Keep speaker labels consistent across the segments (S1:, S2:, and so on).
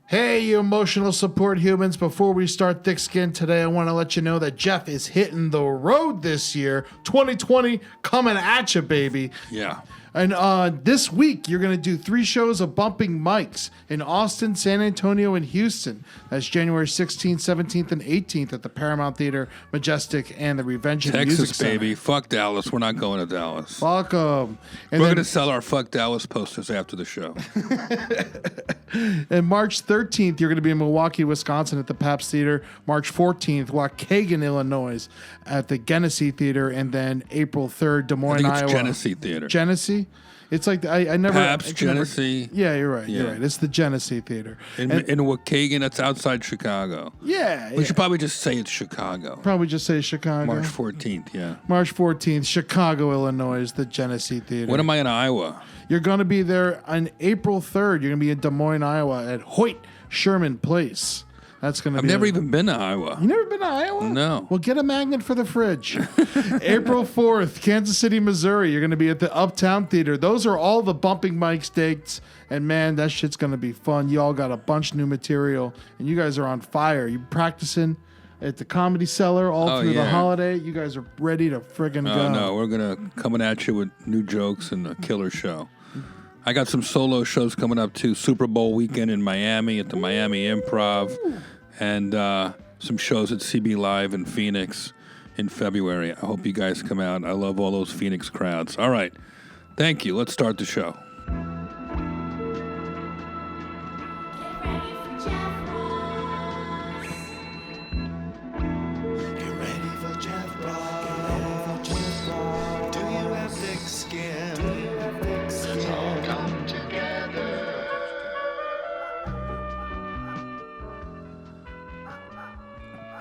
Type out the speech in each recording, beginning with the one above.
S1: Hey, you emotional support humans. Before we start Thick Skin today, I want to let you know that Jeff is hitting the road this year. 2020 coming at you, baby.
S2: Yeah.
S1: And this week, you're going to do 3 shows of Bumping Mics in Austin, San Antonio, and Houston. That's January 16th, 17th, and 18th at the Paramount Theater, Majestic, and the Revenge Music
S2: Texas,
S1: Center.
S2: baby. Fuck Dallas. We're not going to Dallas.
S1: Fuck 'em.
S2: We're going to sell our Fuck Dallas posters after the show.
S1: And March 13th, you're going to be in Milwaukee, Wisconsin at the Pabst Theater. March 14th, Waukegan, Illinois at the Genesee Theater. And then April 3rd, Des Moines,
S2: I think it's
S1: Iowa.
S2: Genesee Theater.
S1: Genesee? It's like, I never...
S2: Pabst, Genesee.
S1: Yeah, you're right.
S2: Yeah.
S1: You're right. It's the Genesee Theater.
S2: In Waukegan, that's outside Chicago.
S1: Yeah.
S2: We should probably just say it's Chicago.
S1: Probably just say Chicago.
S2: March 14th, yeah.
S1: March 14th, Chicago, Illinois, the Genesee Theater.
S2: When am I in Iowa?
S1: You're going to be there on April 3rd. You're going to be in Des Moines, Iowa at Hoyt Sherman Place. That's going to be...
S2: I've never even been to Iowa.
S1: You never been to Iowa?
S2: No.
S1: Well, get a magnet for the fridge. April 4th, Kansas City, Missouri. You're going to be at the Uptown Theater. Those are all the Bumping Mics dates. And, man, that shit's going to be fun. You all got a bunch of new material. And you guys are on fire. You practicing at the Comedy Cellar all through the holiday. You guys are ready to friggin' go.
S2: No, we're going to coming at you with new jokes and a killer show. I got some solo shows coming up, too. Super Bowl weekend in Miami at the Miami Improv. And some shows at CB Live in Phoenix in February. I hope you guys come out. I love all those Phoenix crowds. All right. Thank you. Let's start the show.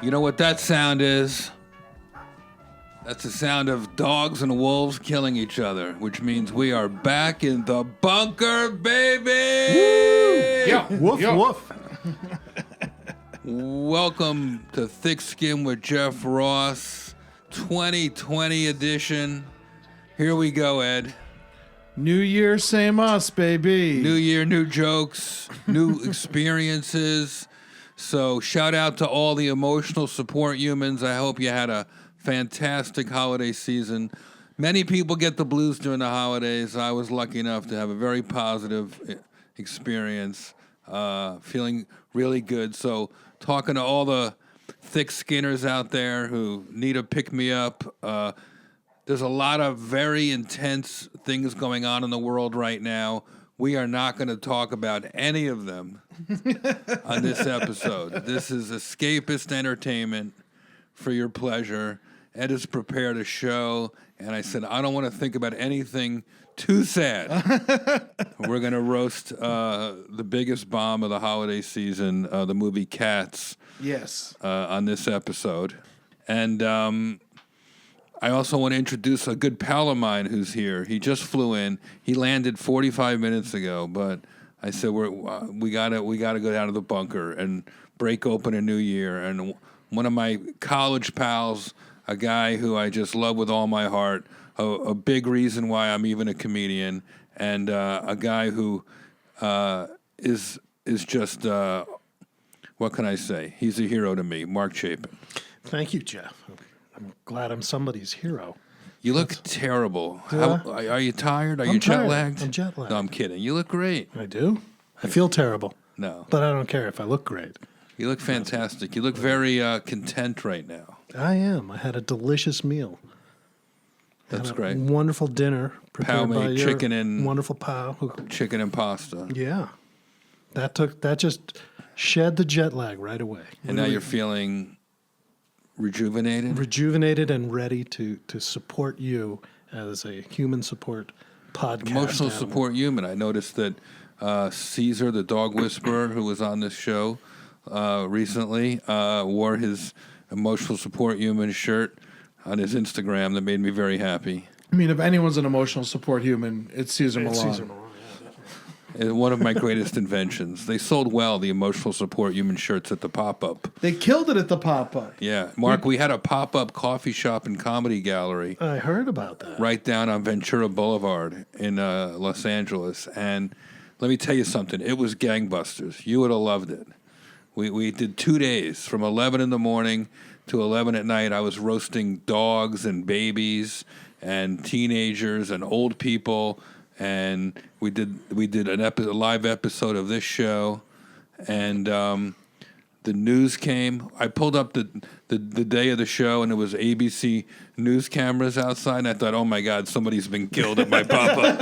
S2: You know what that sound is? That's the sound of dogs and wolves killing each other, which means we are back in the bunker, baby!
S1: Woo! Yeah, woof, woof.
S2: Welcome to Thick Skin with Jeff Ross, 2020 edition. Here we go, Ed.
S1: New year, same us, baby.
S2: New year, new jokes, new experiences. So shout out to all the emotional support humans. I hope you had a fantastic holiday season. Many people get the blues during the holidays. I was lucky enough to have a very positive experience, feeling really good. So talking to all the thick skinners out there who need a pick-me-up, there's a lot of very intense things going on in the world right now. We are not going to talk about any of them on this episode. This is escapist entertainment for your pleasure. Ed has prepared a show, and I said, I don't want to think about anything too sad. We're going to roast the biggest bomb of the holiday season, the movie Cats.
S1: Yes.
S2: On this episode. And I also want to introduce a good pal of mine who's here. He just flew in. He landed 45 minutes ago, but I said we gotta go down to the bunker and break open a new year. And one of my college pals, a guy who I just love with all my heart, a big reason why I'm even a comedian, and a guy who is just what can I say? He's a hero to me, Mark Chapin.
S3: Thank you, Jeff. I'm glad I'm somebody's hero.
S2: You look terrible. Are you tired? Are you jet lagged?
S3: I'm jet lagged.
S2: No, I'm kidding. You look great.
S3: I do? I feel terrible.
S2: No.
S3: But I don't care if I look great.
S2: You look fantastic. You look very content right now.
S3: I am. I had a delicious meal.
S2: That's great.
S3: Wonderful dinner prepared by your
S2: chicken and
S3: wonderful pal.
S2: Chicken and pasta.
S3: Yeah. That just shed the jet lag right away.
S2: And now you're feeling rejuvenated?
S3: Rejuvenated and ready to support you as a human support podcast.
S2: Emotional support human. I noticed that Caesar, the dog whisperer, who was on this show recently, wore his emotional support human shirt on his Instagram. That made me very happy.
S1: I mean, if anyone's an emotional support human, it's Caesar Milan.
S3: Caesar Milan.
S2: One of my greatest inventions. They sold well the emotional support human shirts at the pop-up.
S1: They killed it at the pop-up.
S2: Yeah. Mark, we had a pop-up coffee shop and comedy gallery.
S3: I heard about that.
S2: Right down on Ventura Boulevard in Los Angeles. And Let me tell you something. It was gangbusters. You would have loved it. We did 2 days from 11 in the morning to 11 at night. I was roasting dogs and babies and teenagers and old people, and we did a live episode of this show, and the news came. I pulled up the day of the show, and it was ABC news cameras outside, and I thought, oh my God, somebody's been killed at my pop-up.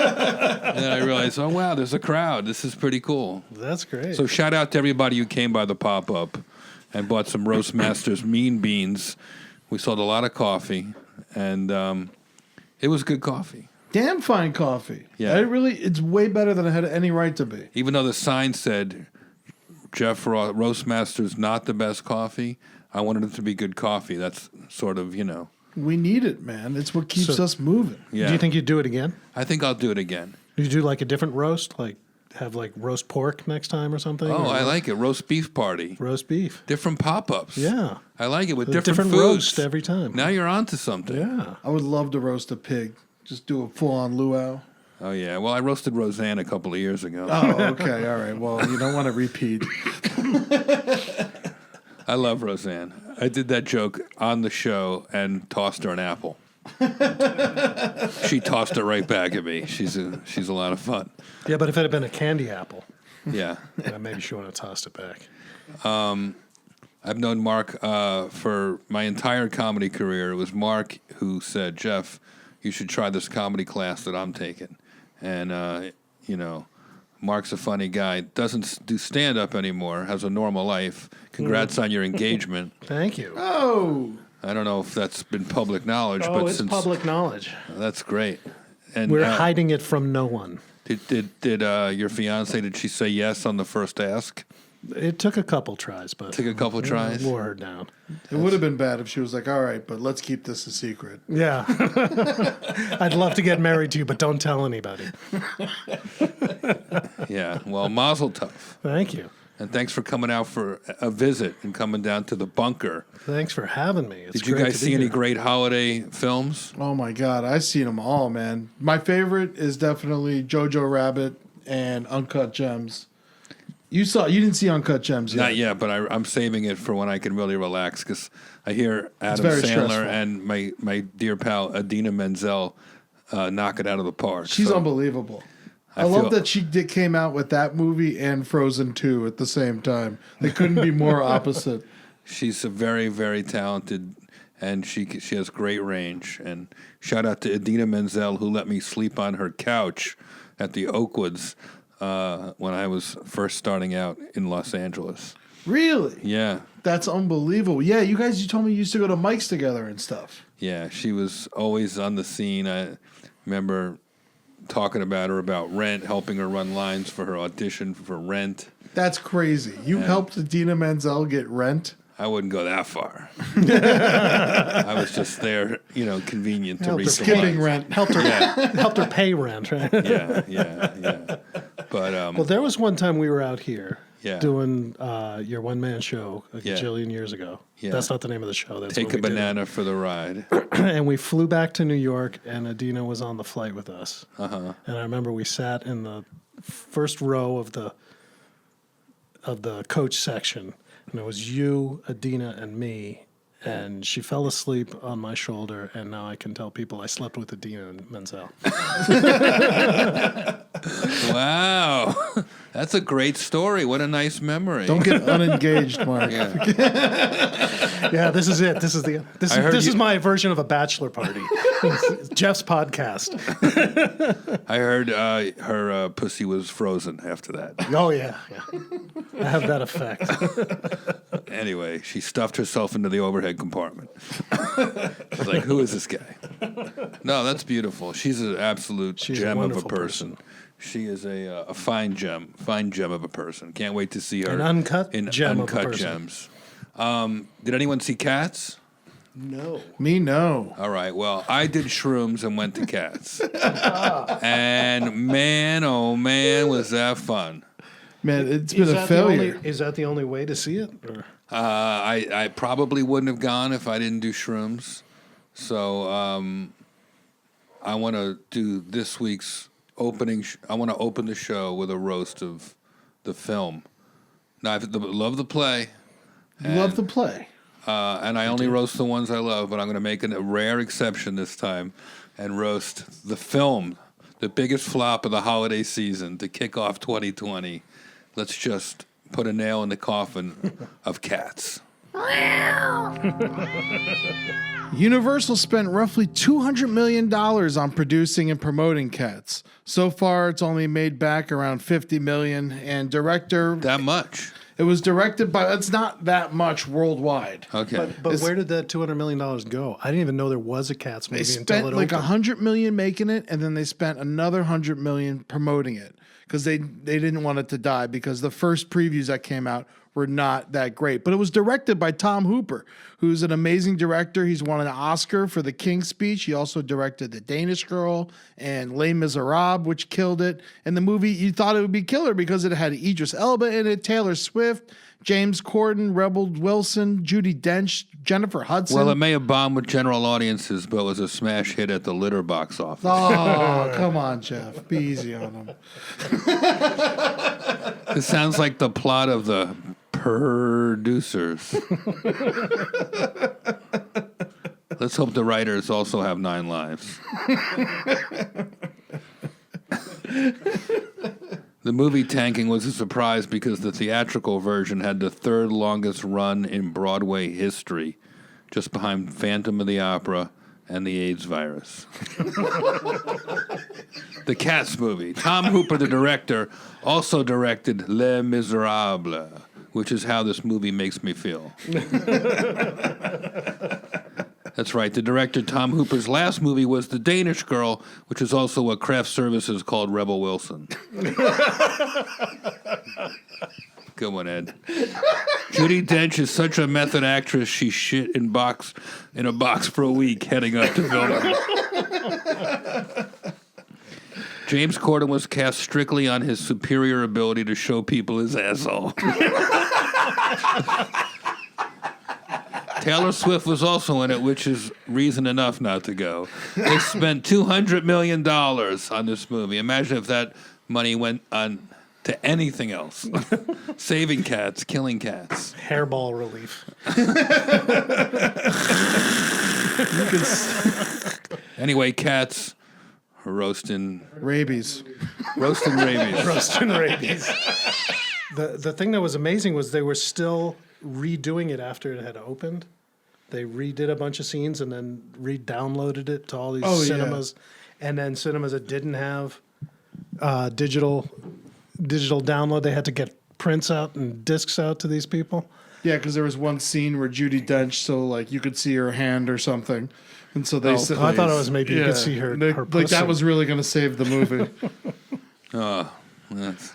S2: And then I realized, oh wow, there's a crowd. This is pretty cool.
S3: That's great.
S2: So shout out to everybody who came by the pop-up and bought some Roastmasters Mean Beans. We sold a lot of coffee, and it was good coffee.
S1: Damn fine coffee.
S2: Yeah.
S1: It's way better than it had any right to be.
S2: Even though the sign said, Jeff Roastmasters not the best coffee, I wanted it to be good coffee. That's sort of,
S1: We need it, man. It's what keeps us moving.
S2: Yeah.
S3: Do you think you'd do it again?
S2: I think I'll do it again.
S3: You do like a different roast, like have like roast pork next time or something?
S2: Oh,
S3: or
S2: I like it. Roast beef party.
S3: roast beef.
S2: Different pop-ups.
S3: Yeah.
S2: I like it with
S3: A
S2: different foods.
S3: roast every time.
S2: Now you're on to something.
S3: Yeah.
S1: I would love to roast a pig. Just do a full-on luau.
S2: Oh, yeah. Well, I roasted Roseanne a couple of years ago.
S1: Oh, okay. All right. Well, you don't want to repeat.
S2: I love Roseanne. I did that joke on the show and tossed her an apple. She tossed it right back at me. She's a lot of fun.
S3: Yeah, but if it had been a candy apple,
S2: Yeah.
S3: maybe she wouldn't have tossed it back.
S2: I've known Mark for my entire comedy career. It was Mark who said, Jeff, you should try this comedy class that I'm taking. And, Mark's a funny guy. Doesn't do stand-up anymore. Has a normal life. Congrats on your engagement.
S3: Thank you.
S1: Oh.
S2: I don't know if that's been public knowledge,
S3: Oh,
S2: but
S3: it's
S2: since
S3: public knowledge.
S2: that's great. And
S3: We're hiding it from no one.
S2: Did your fiance? Did she say yes on the first ask?
S3: It took a couple tries, but
S2: Took a couple tries.
S3: wore her down.
S1: It would have been bad if she was like, all right, but let's keep this a secret.
S3: Yeah. I'd love to get married to you, but don't tell anybody.
S2: Yeah. Well, mazel tov.
S3: Thank you.
S2: And thanks for coming out for a visit and coming down to the bunker.
S3: Thanks for having me. It's
S2: Did you
S3: great
S2: guys
S3: to be
S2: see any
S3: here.
S2: great holiday films?
S1: Oh, my God. I've seen them all, man. My favorite is definitely Jojo Rabbit and Uncut Gems. You didn't see Uncut Gems yet.
S2: Not yet, but I'm saving it for when I can really relax because I hear Adam
S1: very
S2: Sandler
S1: stressful.
S2: and my dear pal Idina Menzel knock it out of the park.
S1: She's
S2: So
S1: unbelievable. I
S2: feel-
S1: love that she came out with that movie and Frozen 2 at the same time. They couldn't be more opposite.
S2: She's a very, very talented, and she has great range. And shout out to Idina Menzel, who let me sleep on her couch at the Oakwoods when I was first starting out in Los Angeles.
S1: Really?
S2: Yeah,
S1: That's unbelievable. Yeah, you told me you used to go to Mike's together and stuff.
S2: yeah, she was always on the scene. I remember talking about Rent, helping her run lines for her audition for Rent.
S1: That's crazy. You helped Idina Menzel get Rent?
S2: I wouldn't go that far. I was just there, convenient to
S3: Help
S2: read
S3: her
S2: the
S1: Skipping
S2: lines.
S1: Rent.
S3: Helped her,
S2: Yeah,
S3: helped her pay rent, right?
S2: yeah. But
S3: Well, there was one time we were out here
S2: Yeah.
S3: doing your one-man show a
S2: Yeah.
S3: gajillion years ago.
S2: Yeah.
S3: That's not the name of the show. That's
S2: take
S3: what
S2: a
S3: we did.
S2: banana for the ride.
S3: And we flew back to New York, and Adina was on the flight with us.
S2: Uh-huh.
S3: And I remember we sat in the first row of the coach section, and it was you, Adina, and me. And she fell asleep on my shoulder, and now I can tell people I slept with Adina Menzel.
S2: Wow. That's a great story. What a nice memory.
S1: Don't get unengaged, Mark.
S2: Yeah.
S3: Yeah, this is it. This
S2: heard
S3: is my version of a bachelor party. Jeff's podcast.
S2: I heard her pussy was frozen after that.
S3: Oh yeah. I have that effect.
S2: Anyway, she stuffed herself into the overhead compartment. She's like, who is this guy? No, that's beautiful. She's an absolute
S3: She's a
S2: gem of a
S3: wonderful
S2: person. She is a fine gem of a person. Can't wait to see her
S3: An uncut
S2: in
S3: gem of a
S2: Uncut
S3: person.
S2: Gems. Did anyone see Cats?
S3: No.
S1: Me, no.
S2: All right. Well, I did shrooms and went to Cats. And man, oh man, was that fun.
S1: Man, it's been a failure.
S3: Is that the only way to see it? Or?
S2: I probably wouldn't have gone if I didn't do shrooms. So I want to do this week's I want to open the show with a roast of the film. Now, I love the play.
S1: Love the play.
S2: And I only roast the ones I love, but I'm going to make a rare exception this time and roast the film, the biggest flop of the holiday season to kick off 2020. Let's just put a nail in the coffin of Cats.
S1: Universal spent roughly $200 million on producing and promoting Cats. So far, it's only made back around $50 million. And director...
S2: That much?
S1: It was directed by... It's not that much worldwide.
S2: Okay.
S3: But where did that $200 million go? I didn't even know there was a Cats movie
S1: They
S3: until it
S1: spent like
S3: opened.
S1: $100 million making it, and then they spent another $100 million promoting it because they didn't want it to die because the first previews that came out were not that great. But it was directed by Tom Hooper, who's an amazing director. He's won an Oscar for The King's Speech. He also directed The Danish Girl and Les Miserables, which killed it. And the movie, you thought it would be killer because it had Idris Elba in it, Taylor Swift, James Corden, Rebel Wilson, Judi Dench, Jennifer Hudson.
S2: Well, it may have bombed with general audiences, but it was a smash hit at the litter box office.
S1: Oh, come on, Jeff. Be easy on him.
S2: This sounds like the plot of The Producers. Let's hope the writers also have 9 lives. The movie tanking was a surprise because the theatrical version had the 3rd longest run in Broadway history, just behind Phantom of the Opera and the AIDS virus. The Cats movie. Tom Hooper, the director, also directed Les Miserables, which is how this movie makes me feel. That's right. The director, Tom Hooper's last movie was The Danish Girl, which is also what Craft Services called Rebel Wilson. Good one, Ed. Judi Dench is such a method actress, she shit in a box for a week heading up to filming. James Corden was cast strictly on his superior ability to show people his asshole. Taylor Swift was also in it, which is reason enough not to go. They spent $200 million on this movie. Imagine if that money went on to anything else. Saving cats, killing cats.
S3: Hairball relief.
S2: Anyway, cats are roasting
S1: Rabies.
S2: rabies.
S3: Roasting rabies. The thing that was amazing was they were still redoing it after it had opened. They redid a bunch of scenes and then re-downloaded it to all these cinemas. And then cinemas that didn't have digital download, they had to get prints out and discs out to these people.
S1: Yeah, because there was one scene where Judi Dench, so like you could see her hand or something, and so they.
S3: I thought it was maybe you could see her. Her
S1: like
S3: pussy.
S1: that was really going to save the movie.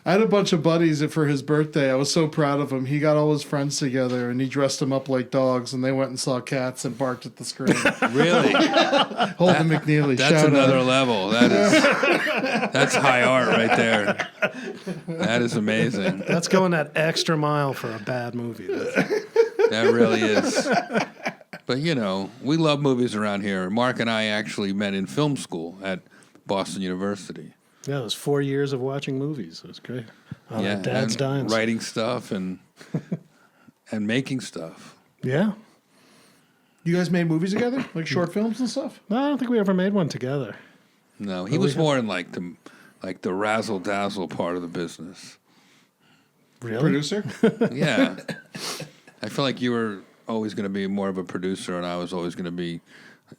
S1: I had a bunch of buddies for his birthday. I was so proud of him. He got all his friends together and he dressed them up like dogs, and they went and saw Cats and barked at the screen.
S2: Really?
S1: Holden McNeely.
S2: That's
S1: shout
S2: another
S1: out.
S2: level. That's high art right there. That is amazing.
S3: That's going that extra mile for a bad movie.
S2: That really is. But, you know, we love movies around here. Mark and I actually met in film school at Boston University.
S3: Yeah, it was 4 years of watching movies. It was great. Dad's
S2: and
S3: dying.
S2: writing stuff and making stuff.
S3: Yeah.
S1: You guys made movies together, like short films and stuff.
S3: No, I don't think we ever made one together.
S2: No, he was more in like the razzle dazzle part of the business.
S3: Really?
S1: Producer.
S2: Yeah, I feel like you were always going to be more of a producer, and I was always going to be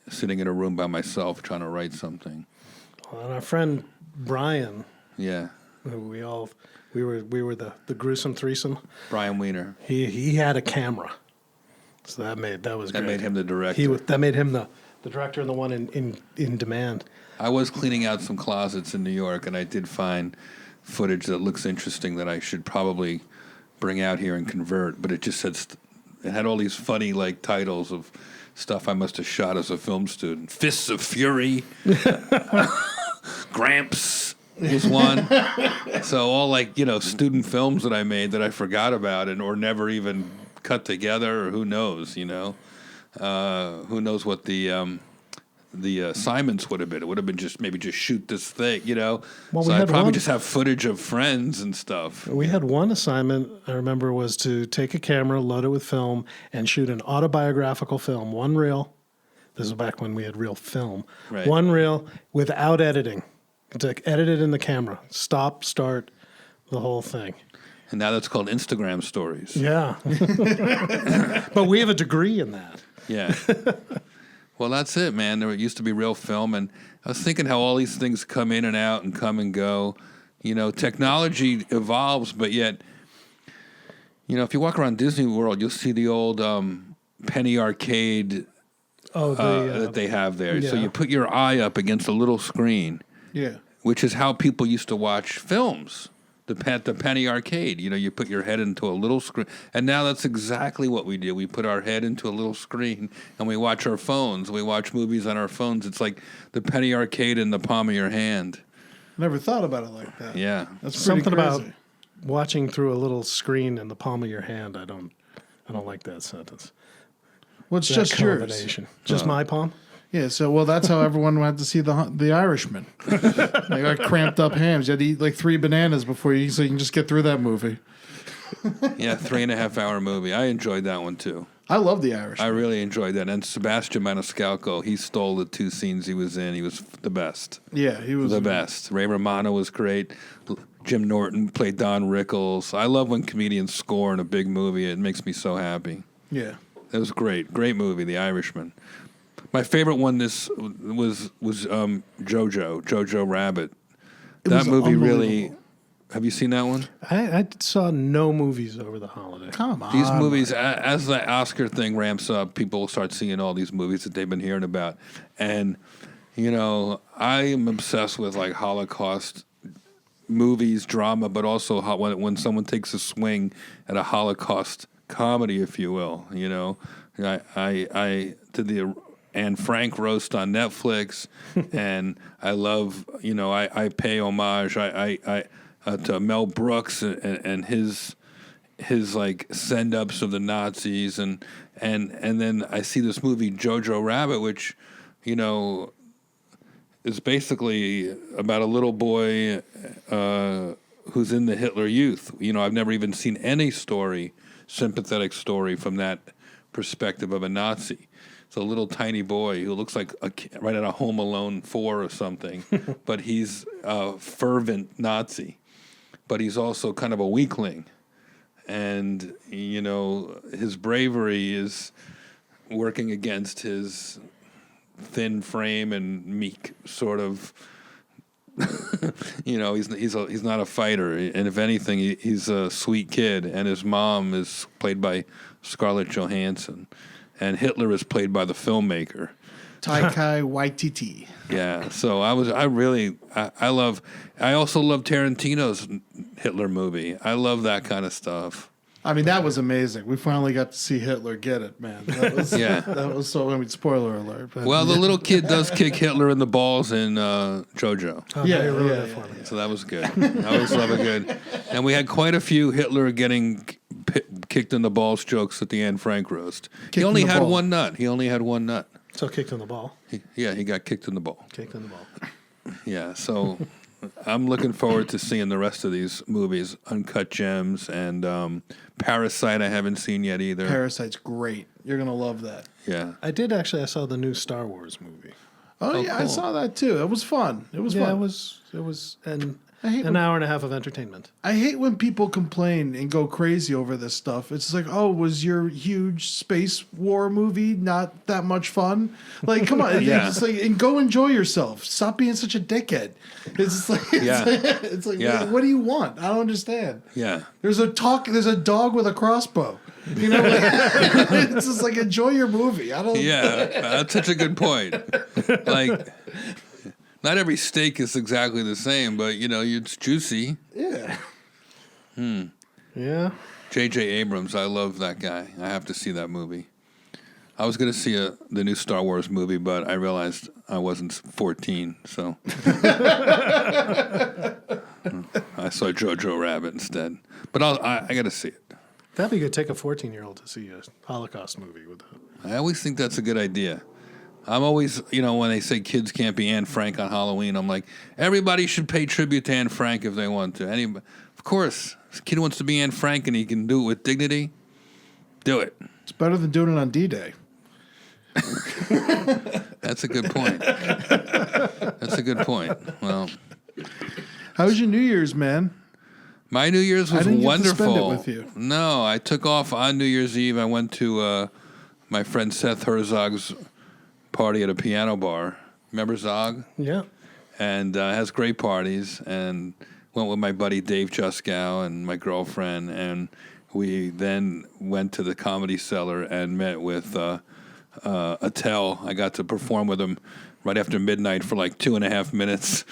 S2: sitting in a room by myself trying to write something.
S3: Well, and our friend Brian,
S2: Yeah,
S3: who we were the gruesome threesome.
S2: Brian Weiner.
S3: He had a camera, so that was
S2: That
S3: great.
S2: made him the director.
S3: That made him the director and the one in demand.
S2: I was cleaning out some closets in New York, and I did find footage that looks interesting that I should probably bring out here and convert. But it just said it had all these funny like titles of stuff I must have shot as a film student. Fists of Fury, Gramps was one. So all like student films that I made that I forgot about or never even cut together, or who knows, who knows what the the assignments would have been. It would have been just shoot this thing,
S3: Well,
S2: so
S3: we
S2: I'd
S3: had
S2: probably
S3: one-
S2: just have footage of friends and stuff.
S3: We had one assignment, I remember, was to take a camera, load it with film, and shoot an autobiographical film, one reel. This is back when we had real film.
S2: Right.
S3: One reel without editing. To edit it in the camera. Stop, start, the whole thing.
S2: And now that's called Instagram stories.
S3: Yeah. But we have a degree in that.
S2: Yeah. Well, that's it, man. There used to be real film, and I was thinking how all these things come in and out and come and go. Technology evolves, but yet, if you walk around Disney World, you'll see the old penny arcade that they have there. So
S3: yeah.
S2: you put your eye up against a little screen,
S1: Yeah.
S2: which is how people used to watch films. The penny arcade, you put your head into a little screen, and now that's exactly what we do. We put our head into a little screen, and we watch our phones. We watch movies on our phones. It's like the penny arcade in the palm of your hand.
S1: Never thought about it like that.
S2: Yeah,
S1: That's pretty
S3: Something
S1: crazy.
S3: about watching through a little screen in the palm of your hand. I don't like that sentence.
S1: Well, it's
S3: That
S1: just yours.
S3: combination. Just my palm?
S1: Yeah, so that's how everyone went to see the Irishman. They got cramped up hams. You had to eat like 3 bananas so you can just get through that movie.
S2: yeah, 3.5 hour movie. I enjoyed that one too.
S1: I love the Irishman.
S2: I really enjoyed that. And Sebastian Maniscalco, he stole the 2 scenes he was in. He was the best.
S1: Yeah, he was
S2: The best. Ray Romano was great. Jim Norton played Don Rickles. I love when comedians score in a big movie. It makes me so happy.
S1: Yeah.
S2: It was great. Great movie, The Irishman. My favorite one was Jojo Rabbit.
S1: It
S2: That
S1: was
S2: movie really.
S1: unbelievable.
S2: Have you seen that one?
S3: I saw no movies over the holiday.
S1: Come on.
S2: These movies, as the Oscar thing ramps up, people will start seeing all these movies that they've been hearing about. And, I am obsessed with like Holocaust movies, drama, but also when someone takes a swing at a Holocaust comedy, if you will. I did the Anne Frank roast on Netflix, and I love, I pay homage to Mel Brooks and his like send ups of the Nazis, and then I see this movie Jojo Rabbit, which is basically about a little boy who's in the Hitler Youth. I've never even seen any sympathetic story from that perspective of a Nazi. It's a little tiny boy who looks like right out of Home Alone 4 or something, but he's a fervent Nazi. But he's also kind of a weakling. And, his bravery is working against his thin frame and meek sort of, he's not a fighter. And if anything, he's a sweet kid. And his mom is played by Scarlett Johansson. And Hitler is played by the filmmaker.
S1: Taika Waititi.
S2: Yeah, so I also love Tarantino's Hitler movie. I love that kind of stuff.
S1: I mean, that was amazing. We finally got to see Hitler get it, man. That was,
S2: Yeah.
S1: That was spoiler alert. But
S2: Well, the little kid does kick Hitler in the balls in Jojo.
S3: Oh,
S1: Yeah,
S3: now you ruined
S1: yeah,
S3: it for me.
S2: So that was good. I always love a good. And we had quite a few Hitler getting kicked in the balls jokes at the Anne Frank roast. He
S1: in
S2: only
S1: the
S2: had
S1: ball.
S2: one nut.
S3: So kicked in the ball.
S2: He got kicked in the ball.
S3: Kicked in the ball.
S2: Yeah, so I'm looking forward to seeing the rest of these movies, Uncut Gems and Parasite. I haven't seen yet either.
S1: Parasite's great. You're gonna love that.
S2: Yeah.
S3: I saw the new Star Wars movie.
S1: Oh, yeah, I
S2: cool.
S1: saw that too. It was fun. It was
S3: Yeah,
S1: fun.
S3: it was an
S1: I hate
S3: an
S1: when-
S3: hour and a half of entertainment.
S1: I hate when people complain and go crazy over this stuff. It's like, oh, was your huge space war movie not that much fun? Like, come on,
S2: Yeah.
S1: it's like, and go enjoy yourself. Stop being such a dickhead. It's just like, it's like,
S2: Yeah.
S1: what do you want? I don't understand.
S2: Yeah.
S1: There's a dog with a crossbow. It's just like, enjoy your movie. I don't.
S2: Yeah, that's such a good point. Like, not every steak is exactly the same, but it's juicy.
S1: Yeah.
S3: Yeah.
S2: J.J. Abrams, I love that guy. I have to see that movie. I was going to see the new Star Wars movie, but I realized I wasn't 14, so I saw Jojo Rabbit instead. But I got to see it.
S3: That'd be good. Take a 14-year-old to see a Holocaust movie with that.
S2: I always think that's a good idea. I'm always, when they say kids can't be Anne Frank on Halloween, I'm like, everybody should pay tribute to Anne Frank if they want to. Of course, if a kid wants to be Anne Frank and he can do it with dignity, do it.
S1: It's better than doing it on D-Day.
S2: That's a good point. That's a good point. Well,
S1: how was your New Year's, man?
S2: My New Year's was
S1: I didn't
S2: wonderful.
S1: Get to spend it with you.
S2: No, I took off on New Year's Eve. I went to my friend Seth Herzog's party at a piano bar. Remember Zog?
S3: Yeah.
S2: And has great parties. And went with my buddy Dave Juskow and my girlfriend. And we then went to the Comedy Cellar and met with Attell. I got to perform with him right after midnight for like 2.5 minutes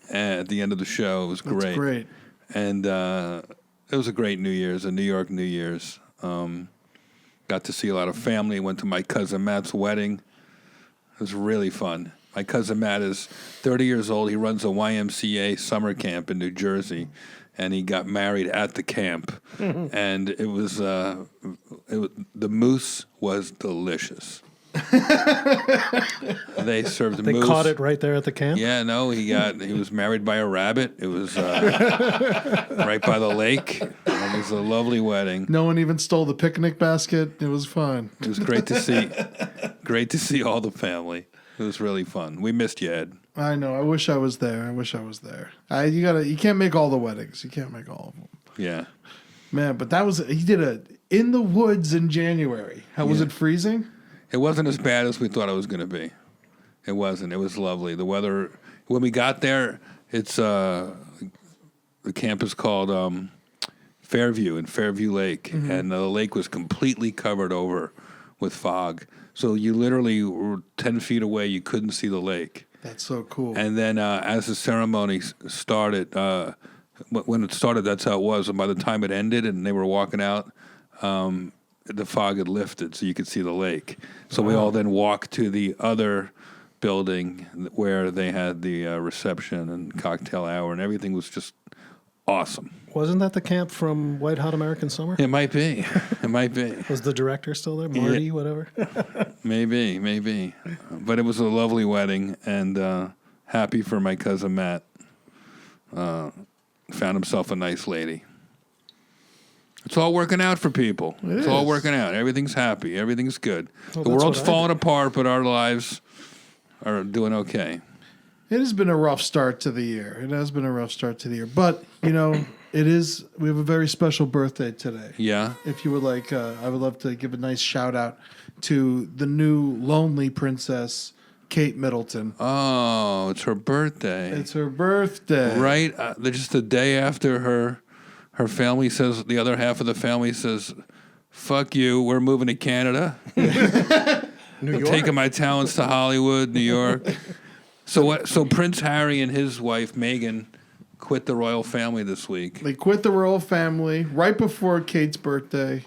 S2: at the end of the show. It was great.
S1: That's great.
S2: And it was a great New Year's, a New York New Year's. Got to see a lot of family. Went to my cousin Matt's wedding. It was really fun. My cousin Matt is 30 years old. He runs a YMCA summer camp in New Jersey, and he got married at the camp. And it was the mousse was delicious. They served
S3: They
S2: mousse.
S3: caught it right there at the camp?
S2: Yeah, no, he was married by a rabbit. It was right by the lake. It was a lovely wedding.
S1: No one even stole the picnic basket. It was fun.
S2: It was great to see all the family. It was really fun. We missed you, Ed.
S1: I know. I wish I was there. You can't make all the weddings. You can't make all of them.
S2: Yeah.
S1: Man, but he did a in the woods in January. How was it freezing?
S2: It wasn't as bad as we thought it was going to be. It wasn't. It was lovely. The weather, when we got there, it's the camp is called Fairview in Fairview Lake, and the lake was completely covered over with fog. So you literally were 10 feet away. You couldn't see the lake.
S1: That's so cool.
S2: And then as the ceremony started, when it started, that's how it was. And by the time it ended and they were walking out, the fog had lifted so you could see the lake. So we all then walked to the other building where they had the reception and cocktail hour, and everything was just awesome.
S3: Wasn't that the camp from White Hot American Summer?
S2: It might be. It might be.
S3: Was the director still there? Marty, whatever?
S2: Maybe. But it was a lovely wedding, and happy for my cousin Matt. Found himself a nice lady. It's all working out for people. It's all working out. Everything's happy. Everything's good.
S3: Well,
S2: the world's falling apart, but our lives are doing okay.
S1: It has been a rough start to the year. But, we have a very special birthday today.
S2: Yeah.
S1: If you would like, I would love to give a nice shout out to the new lonely princess, Kate Middleton.
S2: Oh, it's her birthday.
S1: It's her birthday.
S2: Right? Just the day after her family says, the other half of the family says, fuck you, we're moving to Canada.
S3: New York.
S2: Taking my talents to Hollywood, New York. So Prince Harry and his wife, Meghan, quit the royal family this week.
S1: They quit the royal family right before Kate's birthday.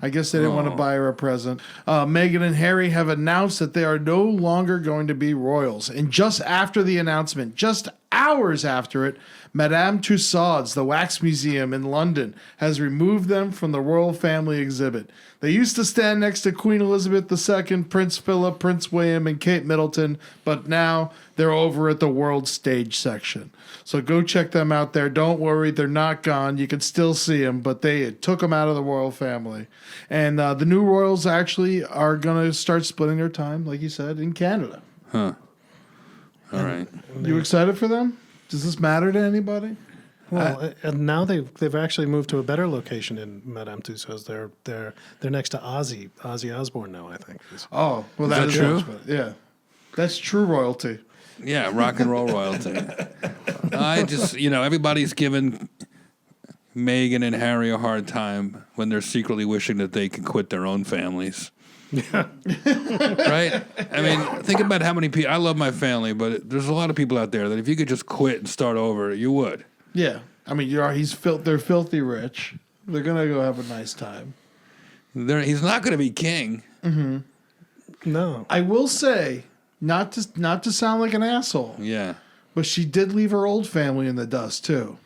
S1: I guess they didn't want to buy her a present. Meghan and Harry have announced that they are no longer going to be royals. And just after the announcement, just hours after it, Madame Tussauds, the wax museum in London, has removed them from the royal family exhibit. They used to stand next to Queen Elizabeth II, Prince Philip, Prince William, and Kate Middleton, but now they're over at the world stage section. So go check them out there. Don't worry, they're not gone. You can still see them, but they took them out of the royal family. And the new royals actually are going to start splitting their time, like you said, in Canada.
S2: Huh. All right.
S1: You excited for them? Does this matter to anybody?
S3: Well, and now they've actually moved to a better location in Madame Tussauds. They're next to Ozzy Osbourne now, I think.
S1: Oh, well,
S2: that
S1: is
S2: true?
S1: Yeah, that's true royalty.
S2: Yeah, rock and roll royalty. I just, everybody's giving Meghan and Harry a hard time when they're secretly wishing that they could quit their own families. Yeah. Right? I mean, think about how many people. I love my family, but there's a lot of people out there that if you could just quit and start over, you would.
S1: Yeah. I mean, they're filthy rich. They're going to go have a nice time.
S2: He's not going to be king.
S1: Mm-hmm.
S3: No.
S1: I will say, not to sound like an asshole.
S2: Yeah.
S1: But she did leave her old family in the dust, too.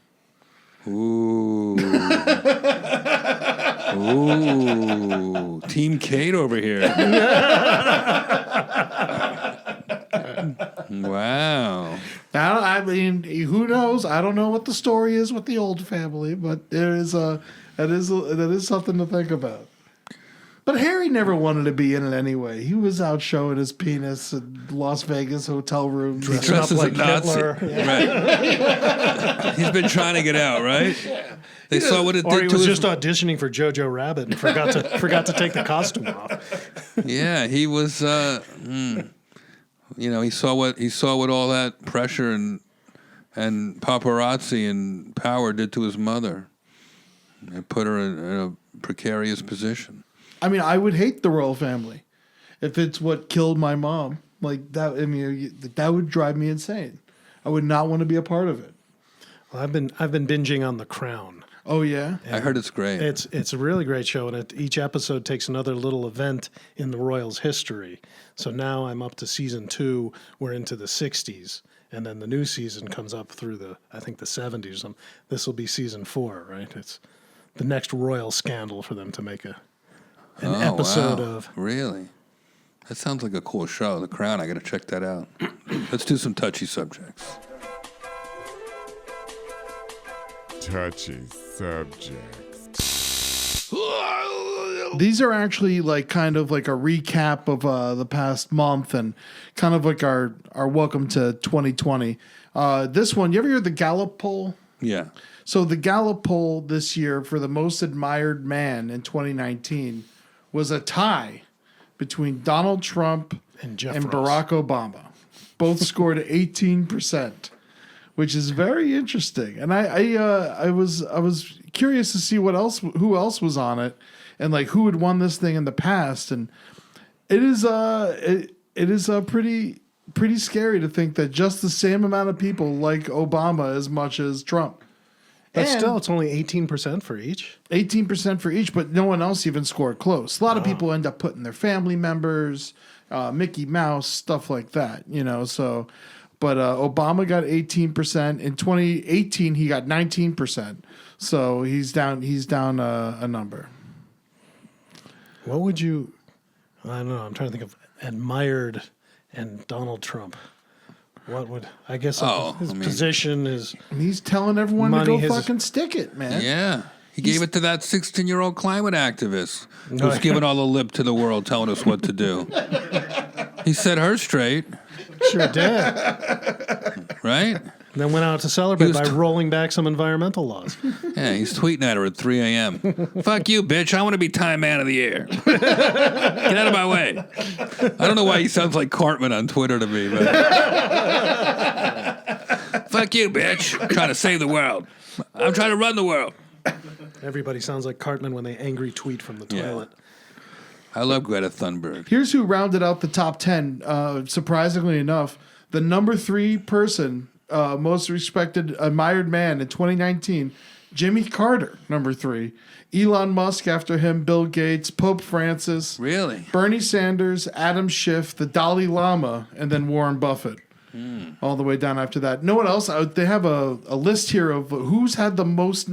S2: Ooh. Ooh. Team Kate over here. Wow.
S1: I mean, who knows? I don't know what the story is with the old family, but that is something to think about. But Harry never wanted to be in it anyway. He was out showing his penis in Las Vegas hotel rooms.
S2: Dressed as
S3: like
S2: a Nazi.
S3: Hitler.
S2: Right. He's been trying to get out, right? They saw what it
S3: Or he
S2: did to
S3: was
S2: his...
S3: just auditioning for Jojo Rabbit and forgot to take the costume off.
S2: Yeah, he was... he saw what all that pressure and paparazzi and power did to his mother. It put her in a precarious position.
S1: I mean, I would hate the royal family if it's what killed my mom. Like that, I mean, that would drive me insane. I would not want to be a part of it.
S3: Well, I've been binging on The Crown.
S1: Oh yeah,
S2: I heard it's great.
S3: It's a really great show, and each episode takes another little event in the royals' history. So now I'm up to season 2. We're into the 60s, and then the new season comes up through the 70s. This will be season 4, right? It's the next royal scandal for them to make an episode of.
S2: Really? That sounds like a cool show. The Crown. I got to check that out. Let's do some touchy subjects.
S4: Touchy subjects.
S1: these are actually like kind of like a recap of the past month and kind of like our welcome to 2020. This one, you ever hear the Gallup poll?
S2: Yeah.
S1: So the Gallup poll this year for the most admired man in 2019 was a tie between Donald Trump and Barack Obama. Both scored 18%, which is very interesting. And I was curious to see who else was on it, and like who had won this thing in the past. And it is pretty scary to think that just the same amount of people like Obama as much as Trump.
S3: But still, it's only 18% for each.
S1: 18% for each, but no one else even scored close. A lot of people end up putting their family members, Mickey Mouse, stuff like that, you know. So, but Obama got 18%. In 2018, he got 19%. So he's down a number.
S3: What would you? I don't know. I'm trying to think of admired and Donald Trump. What would I guess his position is?
S1: He's telling everyone to go fucking stick it, man.
S2: Yeah. He gave it to that 16-year-old climate activist who's giving all the lip to the world, telling us what to do. He set her straight.
S3: Sure did.
S2: Right?
S3: Then went out to celebrate by rolling back some environmental laws.
S2: Yeah, he's tweeting at her at 3 a.m. Fuck you, bitch. I want to be Time Man of the Year. Get out of my way. I don't know why he sounds like Cartman on Twitter to me, but... Fuck you, bitch. I'm trying to save the world. I'm trying to run the world.
S3: Everybody sounds like Cartman when they angry tweet from the toilet.
S2: I love Greta Thunberg.
S1: Here's who rounded out the top 10. Surprisingly enough, the number 3 person... most respected, admired man in 2019, Jimmy Carter, number 3. Elon Musk after him, Bill Gates, Pope Francis.
S2: Really?
S1: Bernie Sanders, Adam Schiff, the Dalai Lama, and then Warren Buffett. All the way down after that. No one else. They have a list here of who's had the most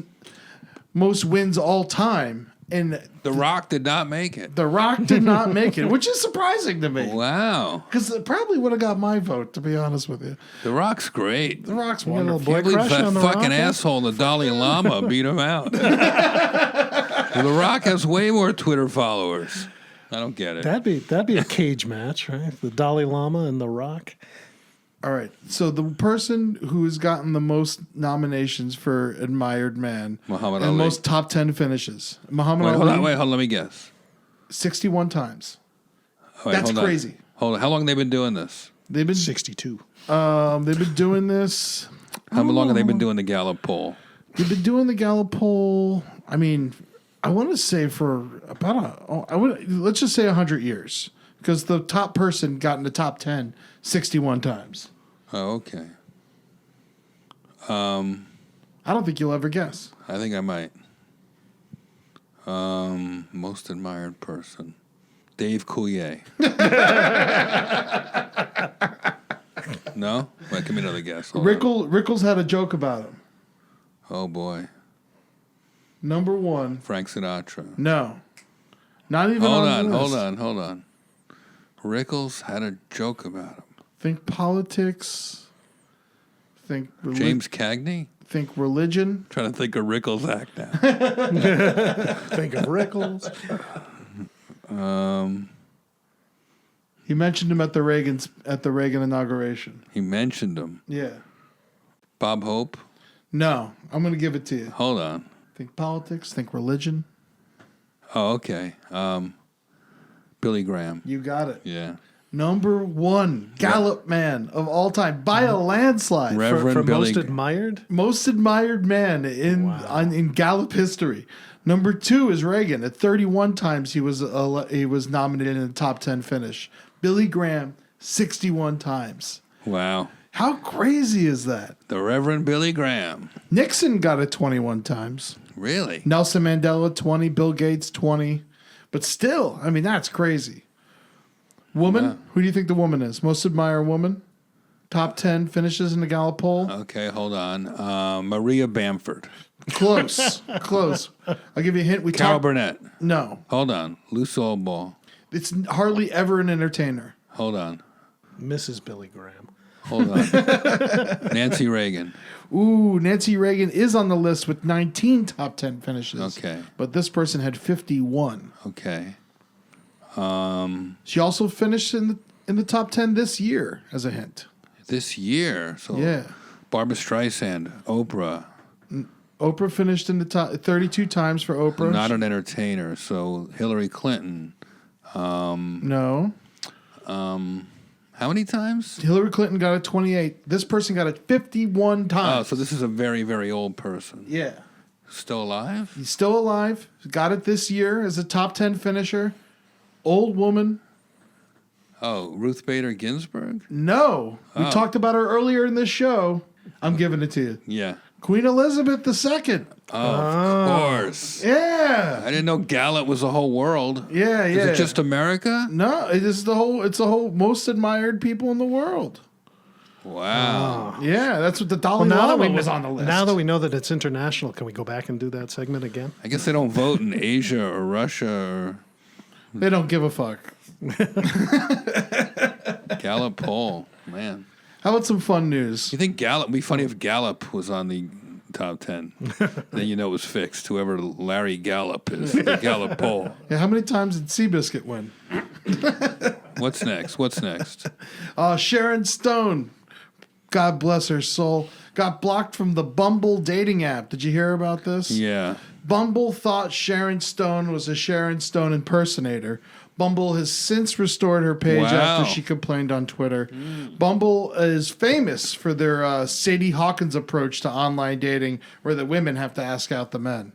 S1: wins all time. And
S2: The Rock did not make it.
S1: The Rock did not make it, which is surprising to me.
S2: Wow.
S1: Because it probably would have got my vote, to be honest with you.
S2: The Rock's great.
S1: The Rock's
S3: You got a
S1: wonderful.
S3: little boy
S2: Can't believe
S3: crush
S2: that
S3: on the
S2: fucking
S3: Rock?
S2: asshole, the Dalai Lama, beat him out. The Rock has way more Twitter followers. I don't get it.
S3: That'd be a cage match, right? The Dalai Lama and the Rock.
S1: All right. So the person who has gotten the most nominations for admired man
S2: Muhammad
S1: and
S2: Ali.
S1: most top 10 finishes, Muhammad Ali,
S2: Hold on, let me guess.
S1: 61 times.
S2: Wait,
S1: That's
S2: hold on.
S1: crazy.
S2: Hold on. How long have they been doing this?
S1: They've been
S3: 62.
S1: they've been doing this.
S2: How long have they been doing the Gallup poll?
S1: They've been doing the Gallup poll. I mean, I want to say for about let's just say 100 years, because the top person got in the top 10 61 times.
S2: Oh, okay.
S1: I don't think you'll ever guess.
S2: I think I might. Most admired person. Dave Coulier. No? Wait, give me another guess. Hold on.
S1: Rickles had a joke about him.
S2: Oh, boy.
S1: Number 1.
S2: Frank Sinatra.
S1: No. Not even
S2: Hold
S1: on
S2: on,
S1: the
S2: hold
S1: list.
S2: on, hold on. Rickles had a joke about him.
S1: Think politics. Think
S2: James Cagney?
S1: Think religion.
S2: Trying to think of Rickles' act now.
S3: Think of Rickles.
S1: He mentioned him at the Reagan inauguration.
S2: He mentioned him.
S1: Yeah.
S2: Bob Hope?
S1: No, I'm going to give it to you.
S2: Hold on.
S1: Think politics. Think religion.
S2: Oh, okay. Billy Graham.
S1: You got it.
S2: Yeah.
S1: Number 1 Gallup man of all time by a landslide.
S2: Reverend
S3: For
S2: Billy.
S3: most admired?
S1: Most admired man in Gallup history. Number 2 is Reagan. At 31 times he was nominated in the top 10 finish. Billy Graham 61 times.
S2: Wow.
S1: How crazy is that?
S2: The Reverend Billy Graham.
S1: Nixon got it 21 times.
S2: Really?
S1: Nelson Mandela 20. Bill Gates 20. But still, I mean, that's crazy. Woman?
S2: Wow.
S1: Who do you think the woman is? Most admired woman? Top 10 finishes in the Gallup poll?
S2: Okay, hold on. Maria Bamford.
S1: Close. Close. I'll give you a hint.
S2: Carol Burnett.
S1: No.
S2: Hold on. Lucille Ball.
S1: It's hardly ever an entertainer.
S2: Hold on.
S3: Mrs. Billy Graham.
S2: Hold on. Nancy Reagan.
S1: Ooh, Nancy Reagan is on the list with 19 top 10 finishes.
S2: Okay.
S1: But this person had 51.
S2: Okay.
S1: She also finished in the top 10 this year, as a hint.
S2: This year. So
S1: Yeah.
S2: Barbra Streisand. Oprah.
S1: Oprah finished in the top 32 times for Oprah.
S2: Not an entertainer. So Hillary Clinton.
S1: No.
S2: How many times?
S1: Hillary Clinton got it 28. This person got it 51
S2: Oh,
S1: times.
S2: so this is a very, very old person.
S1: Yeah.
S2: Still alive?
S1: He's still alive. Got it this year as a top 10 finisher. Old woman.
S2: Oh, Ruth Bader Ginsburg?
S1: No. We
S2: Oh.
S1: talked about her earlier in this show. I'm giving it to you.
S2: Yeah.
S1: Queen Elizabeth II.
S2: Oh, of course.
S1: Yeah.
S2: I didn't know Gallup was the whole world.
S1: Yeah, yeah.
S2: Is it just America?
S1: No, it's the whole most admired people in the world.
S2: Wow.
S1: Yeah, that's what the Dalai
S3: Now that
S1: Lama
S3: we
S1: was on the list.
S3: Now that we know that it's international, can we go back and do that segment again?
S2: I guess they don't vote in Asia or Russia or
S1: They don't give a fuck.
S2: Gallup poll. Man.
S1: How about some fun news?
S2: You think Gallup would be funny if Gallup was on the top 10? Then you know it was fixed. Whoever Larry Gallup is, the Gallup poll.
S1: Yeah, how many times did Seabiscuit win?
S2: What's next? What's next?
S1: Sharon Stone, God bless her soul, got blocked from the Bumble dating app. Did you hear about this?
S2: Yeah.
S1: Bumble thought Sharon Stone was a Sharon Stone impersonator. Bumble has since restored her page
S2: Wow.
S1: after she complained on Twitter. Bumble is famous for their Sadie Hawkins approach to online dating, where the women have to ask out the men.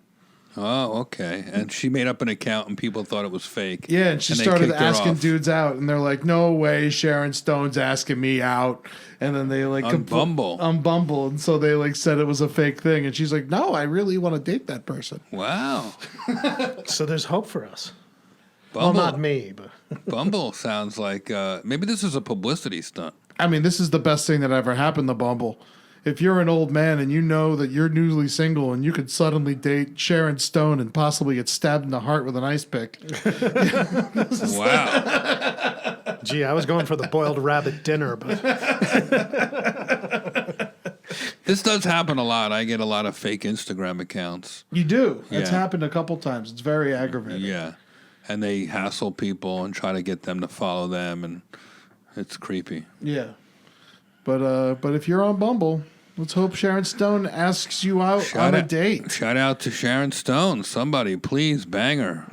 S2: Oh, okay. And she made up an account and people thought it was fake.
S1: Yeah, and she
S2: they
S1: started
S2: kicked her
S1: asking
S2: off.
S1: dudes out, and they're like, "No way, Sharon Stone's asking me out." And then they like
S2: On Bumble.
S1: on Bumble, and so they like said it was a fake thing, and she's like, "No, I really want to date that person."
S2: Wow.
S3: So there's hope for us.
S2: Bumble,
S3: Well, not me, but
S2: Bumble sounds like maybe this is a publicity stunt.
S1: I mean, this is the best thing that ever happened to Bumble. If you're an old man and you know that you're newly single and you could suddenly date Sharon Stone and possibly get stabbed in the heart with an ice pick.
S2: Wow.
S3: gee, I was going for the boiled rabbit dinner, but
S2: This does happen a lot. I get a lot of fake Instagram accounts.
S1: You do. It's
S2: Yeah.
S1: happened a couple times. It's very aggravating.
S2: Yeah. And they hassle people and try to get them to follow them, and it's creepy.
S1: Yeah. But if you're on Bumble, let's hope Sharon Stone asks you out on a date.
S2: Shout out to Sharon Stone. Somebody, please bang her.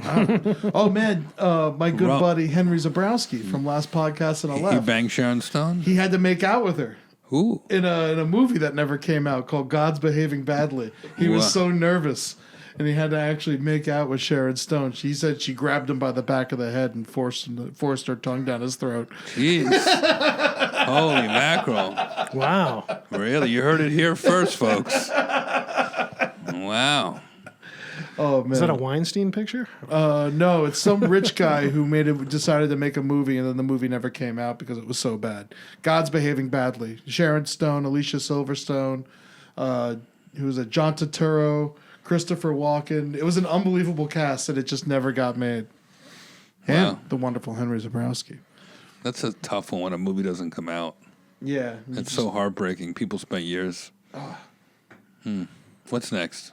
S1: Oh man, my good
S2: Rum.
S1: buddy Henry Zabrowski from last podcast and a
S2: You
S1: left.
S2: bang Sharon Stone?
S1: He had to make out with her
S2: Ooh.
S1: in a movie that never came out called God's Behaving Badly. He was
S2: Wow.
S1: so nervous, and he had to actually make out with Sharon Stone. She said she grabbed him by the back of the head and forced her tongue down his throat.
S2: Jeez. Holy mackerel.
S3: wow.
S2: Really? You heard it here first, folks. Wow.
S1: Oh man,
S3: Is that a Weinstein picture?
S1: no, it's some rich guy who decided to make a movie, and then the movie never came out because it was so bad. God's Behaving Badly. Sharon Stone, Alicia Silverstone, who was it? John Turturro, Christopher Walken. It was an unbelievable cast, and it just never got made.
S2: Wow.
S1: And the wonderful Henry Zabrowski.
S2: That's a tough one when a movie doesn't come out.
S1: Yeah.
S2: It's so heartbreaking. People spent years. What's next?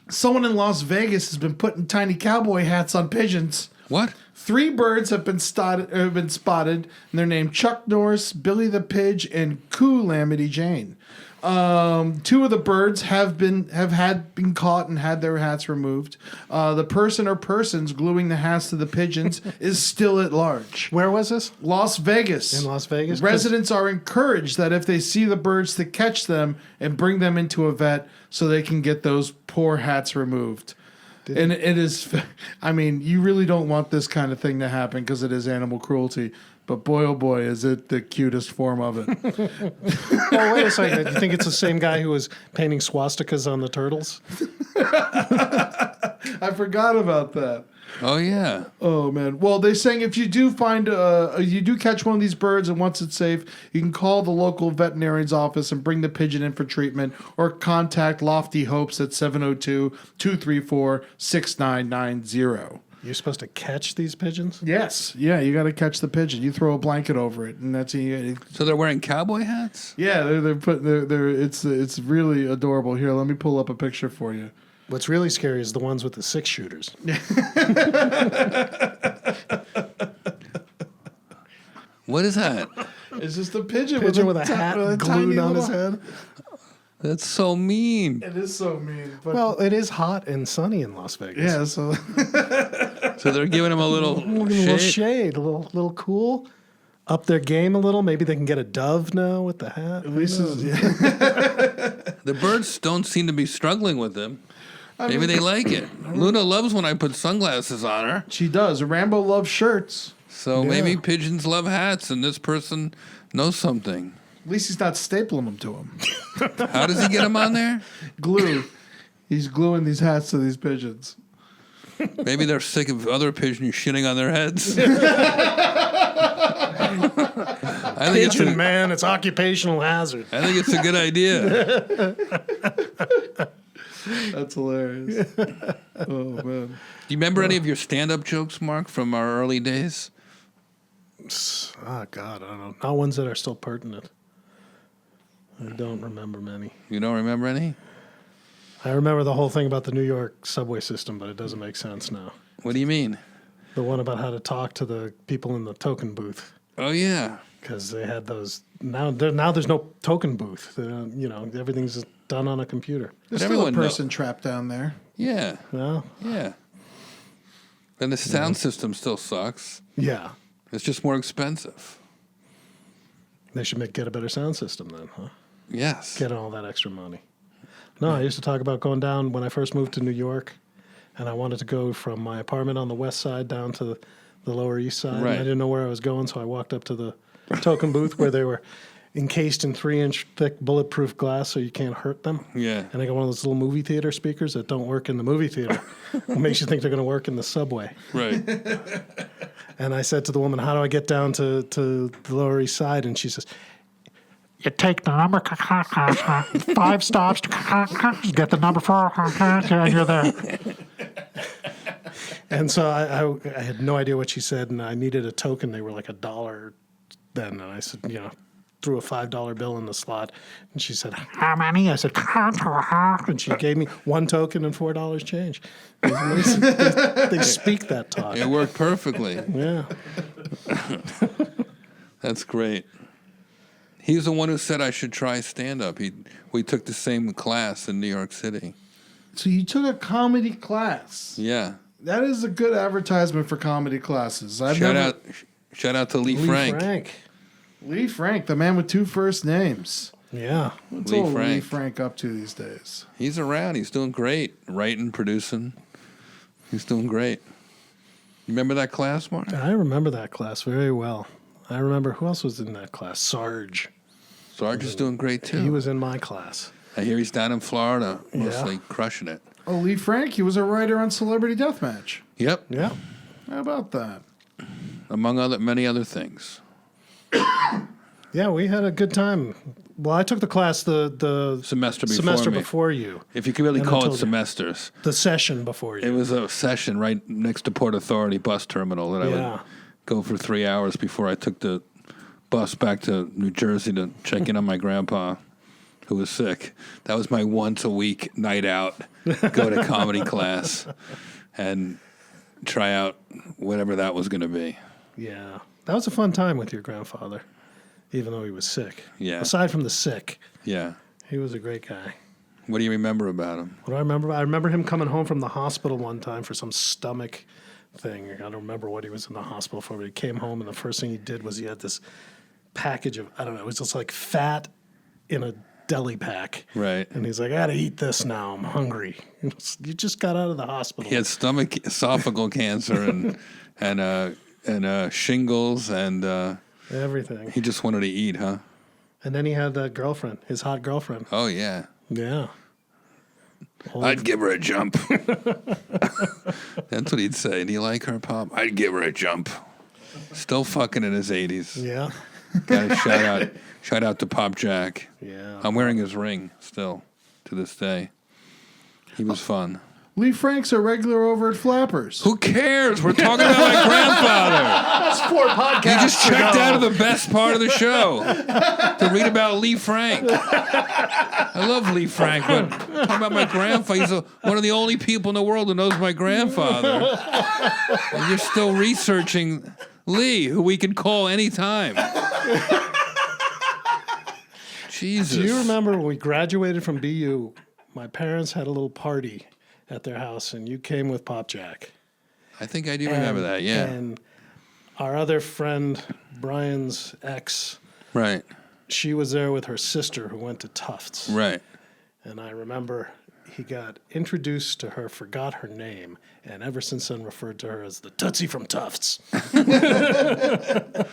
S1: Someone in Las Vegas has been putting tiny cowboy hats on pigeons.
S2: What?
S1: 3 birds have been spotted, and they're named Chuck Norris, Billy the Pidge, and Calamity Jane. 2 of the birds have been caught and had their hats removed. The person or persons gluing the hats to the pigeons is still at large.
S3: Where was this?
S1: Las Vegas.
S3: In Las Vegas?
S1: Residents are encouraged that if they see the birds to catch them and bring them into a vet so they can get those poor hats removed. And it is, I mean, you really don't want this kind of thing to happen because it is animal cruelty. But boy, oh boy, is it the cutest form of it.
S3: Oh, wait a second. You think it's the same guy who was painting swastikas on the turtles?
S1: I forgot about that.
S2: Oh, yeah.
S1: Oh, man. Well, they're saying if you do find, you do catch one of these birds and once it's safe, you can call the local veterinarian's office and bring the pigeon in for treatment or contact Lofty Hopes at 702-234-6990.
S3: You're supposed to catch these pigeons?
S1: Yes. Yeah, you got to catch the pigeon. You throw a blanket over it, and that's
S2: So they're wearing cowboy hats?
S1: yeah. It's really adorable. Here, let me pull up a picture for you.
S3: What's really scary is the ones with the 6-shooters.
S2: What is that?
S1: It's just a pigeon,
S3: Pigeon with a
S1: ti-
S3: hat
S1: with a
S3: glued
S1: tiny
S3: on his
S1: little-
S3: head.
S2: That's so mean.
S1: It is so mean. But
S3: Well, it is hot and sunny in Las Vegas.
S1: yeah, so
S2: So they're giving him a little
S3: A little
S2: shade.
S3: shade, a little cool. Up their game a little. Maybe they can get a dove now with the hat.
S1: at least it's, yeah.
S2: The birds don't seem to be struggling with him. Maybe they like it. Luna loves when I put sunglasses on her.
S1: She does. Rambo loves shirts.
S2: So maybe pigeons love hats, and this person knows something.
S1: At least he's not stapling them to him.
S2: How does he get them on there?
S1: Glue. He's gluing these hats to these pigeons.
S2: Maybe they're sick of other pigeons shitting on their heads. I think
S3: Pigeon, man, it's occupational hazard.
S2: I think it's a good idea.
S1: That's hilarious. Oh, man.
S2: Do you remember any of your stand-up jokes, Mark, from our early days?
S3: Oh, God, I don't know. Not ones that are still pertinent. I don't remember many.
S2: You don't remember any?
S3: I remember the whole thing about the New York subway system, but it doesn't make sense now.
S2: What do you mean?
S3: The one about how to talk to the people in the token booth.
S2: Oh, yeah.
S3: Because they had those. Now there's no token booth. Everything's done on a computer.
S1: There's
S2: But
S1: still a
S2: everyone
S1: person trapped down there.
S2: Yeah.
S3: Well,
S2: Yeah. And the sound system still sucks.
S3: yeah.
S2: It's just more expensive.
S3: They should get a better sound system then, huh?
S2: Yes.
S3: Get all that extra money. No, I used to talk about going down when I first moved to New York, and I wanted to go from my apartment on the west side down to the Lower East Side. And
S2: Right.
S3: I didn't know where I was going, so I walked up to the token booth where they were encased in 3-inch thick bulletproof glass so you can't hurt them.
S2: Yeah.
S3: And I got one of those little movie theater speakers that don't work in the movie theater. It makes you think they're going to work in the subway.
S2: Right.
S3: And I said to the woman, how do I get down to the Lower East Side? And she says, you take the number 5 stops, get the number 4, and you're there. And so I had no idea what she said, and I needed a token. They were like $1 then. And I said, threw a $5 bill in the slot. And she said, how many? I said, and she gave me 1 token and $4 change. They speak that talk.
S2: It worked perfectly.
S3: Yeah.
S2: That's great. He's the one who said I should try stand-up. We took the same class in New York City.
S1: So you took a comedy class.
S2: Yeah.
S1: That is a good advertisement for comedy classes.
S2: Shout out to Lee Frank.
S1: Lee Frank, the man with 2 first names.
S3: Yeah.
S1: What's
S2: Lee
S1: old Lee
S2: Frank.
S1: Frank up to these days?
S2: He's around. He's doing great. Writing, producing. He's doing great. You remember that class, Mark?
S3: I remember that class very well. I remember who else was in that class? Sarge.
S2: Sarge is doing great, too.
S3: He was in my class.
S2: I hear he's down in Florida, mostly crushing it.
S1: Oh, Lee Frank, he was a writer on Celebrity Deathmatch.
S2: Yep.
S3: Yeah.
S1: How about that?
S2: Among many other things.
S3: Yeah, we had a good time. Well, I took the class the
S2: Semester before me.
S3: before you.
S2: If you could really
S3: And I
S2: call it
S3: told you.
S2: semesters.
S3: The session before
S2: It
S3: you.
S2: was a session right next to Port Authority bus terminal that I
S3: Yeah.
S2: would go for 3 hours before I took the bus back to New Jersey to check in on my grandpa, who was sick. That was my once-a-week night out, go to comedy class, and try out whatever that was going to be.
S3: Yeah. That was a fun time with your grandfather, even though he was sick.
S2: Yeah.
S3: Aside from the sick,
S2: Yeah.
S3: he was a great guy.
S2: What do you remember about him?
S3: What do I remember? I remember him coming home from the hospital one time for some stomach thing. I don't remember what he was in the hospital for, but he came home and the first thing he did was he had this package of, I don't know, it was just like fat in a deli pack.
S2: Right.
S3: And he's like, I gotta eat this now. I'm hungry. You just got out of the hospital.
S2: He had esophageal cancer and shingles, and
S3: Everything.
S2: he just wanted to eat, huh?
S3: And then he had that girlfriend, his hot girlfriend.
S2: Oh, yeah.
S3: Yeah.
S2: I'd give her a jump. That's what he'd say. Do you like her, Pop? I'd give her a jump. Still fucking in his 80s.
S3: Yeah.
S2: Got a shout out to Pop Jack.
S3: Yeah.
S2: I'm wearing his ring still to this day. He was fun.
S1: Lee Frank's a regular over at Flappers.
S2: Who cares? We're talking about my grandfather.
S3: That's 4 podcasts.
S2: You just checked out of the best part of the show to read about Lee Frank. I love Lee Frank, but talking about my grandfather, he's one of the only people in the world who knows my grandfather. And you're still researching Lee, who we can call anytime. Jesus.
S3: Do you remember when we graduated from BU, my parents had a little party at their house, and you came with Pop Jack.
S2: I think I do remember that, yeah.
S3: And our other friend, Brian's ex,
S2: Right,
S3: she was there with her sister who went to Tufts.
S2: right.
S3: And I remember he got introduced to her, forgot her name, and ever since then referred to her as the Tootsie from Tufts.
S2: That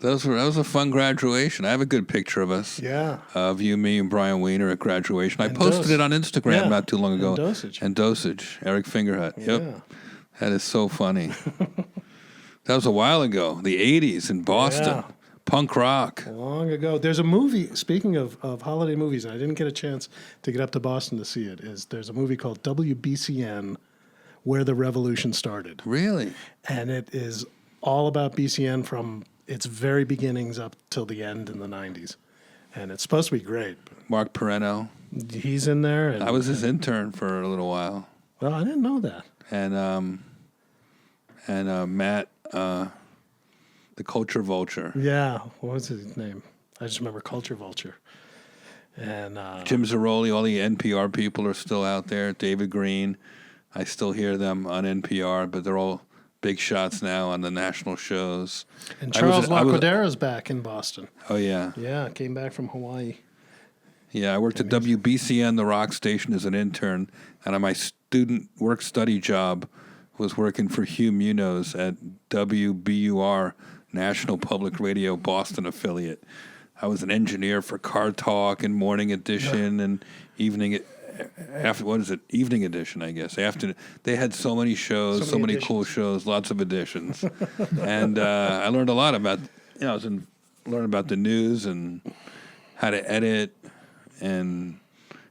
S2: was a fun graduation. I have a good picture of us.
S3: Yeah.
S2: Of you, me, and Brian Weiner at graduation. I
S3: And
S2: posted
S3: Dose.
S2: it on Instagram
S3: Yeah.
S2: not too long ago.
S3: And Dosage.
S2: And Dosage. Eric Fingerhut. Yep.
S3: Yeah.
S2: That is so funny. That was a while ago. The 80s in Boston.
S3: Yeah.
S2: Punk rock.
S3: Long ago. There's a movie, speaking of holiday movies, and I didn't get a chance to get up to Boston to see it, there's a movie called WBCN, Where the Revolution Started.
S2: Really?
S3: And it is all about BCN from its very beginnings up till the end in the 90s. And it's supposed to be great.
S2: Mark Perreno.
S3: He's in there. And,
S2: I was his intern for a little while.
S3: Well, I didn't know that.
S2: And Matt, the Culture Vulture.
S3: Yeah. What was his name? I just remember Culture Vulture. And
S2: Jim Zaroli, all the NPR people are still out there. David Green, I still hear them on NPR, but they're all big shots now on the national shows.
S3: and Charles Laquadera's back in Boston.
S2: Oh, yeah.
S3: Yeah, came back from Hawaii.
S2: Yeah, I worked at WBCN, the rock station, as an intern, and on my student work-study job was working for Hugh Munoz at WBUR, National Public Radio Boston affiliate. I was an engineer for Car Talk and Morning Edition and Evening Evening Edition, I guess. After they had so many shows, so many cool shows, lots of editions, and I learned a lot about. Learned about the news and how to edit. And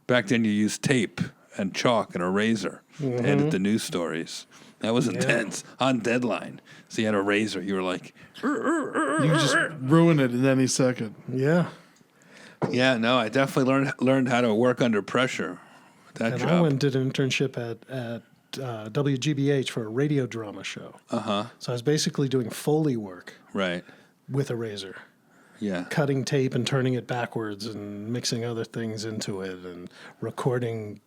S2: back then, you used tape and chalk and a razor to edit the news stories. That was intense. On deadline. So you had a razor. You were like...
S1: You just ruin it in any second.
S3: Yeah.
S2: Yeah, no, I definitely learned how to work under pressure. That
S3: And
S2: job.
S3: I went and did an internship at WGBH for a radio drama show.
S2: Uh-huh.
S3: So I was basically doing Foley work
S2: Right.
S3: with a razor,
S2: Yeah.
S3: cutting tape and turning it backwards and mixing other things into it and recording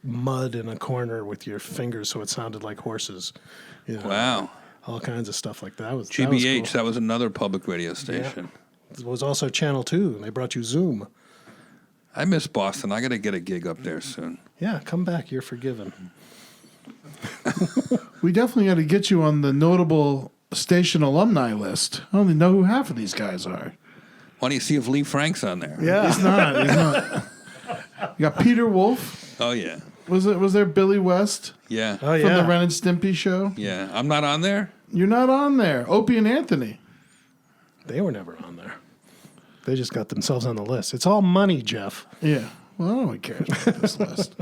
S3: mud in a corner with your fingers so it sounded like horses. You know,
S2: Wow.
S3: all kinds of stuff like that. That was
S2: GBH,
S3: cool.
S2: that was another public radio station.
S3: It was also Channel 2, and they brought you Zoom.
S2: I miss Boston. I got to get a gig up there soon.
S3: Yeah, come back. You're forgiven.
S1: We definitely got to get you on the notable station alumni list. I only know who half of these guys are.
S2: Why don't you see if Lee Frank's on there?
S3: Yeah.
S1: He's not. You got Peter Wolf.
S2: Oh, yeah.
S1: Was there Billy West
S2: Yeah.
S3: Oh,
S1: from
S3: yeah.
S1: the Ren and Stimpy show?
S2: Yeah. I'm not on there?
S1: You're not on there. Opie and Anthony.
S3: They were never on there. They just got themselves on the list. It's all money, Jeff.
S1: Yeah. Well, no one cares about this list.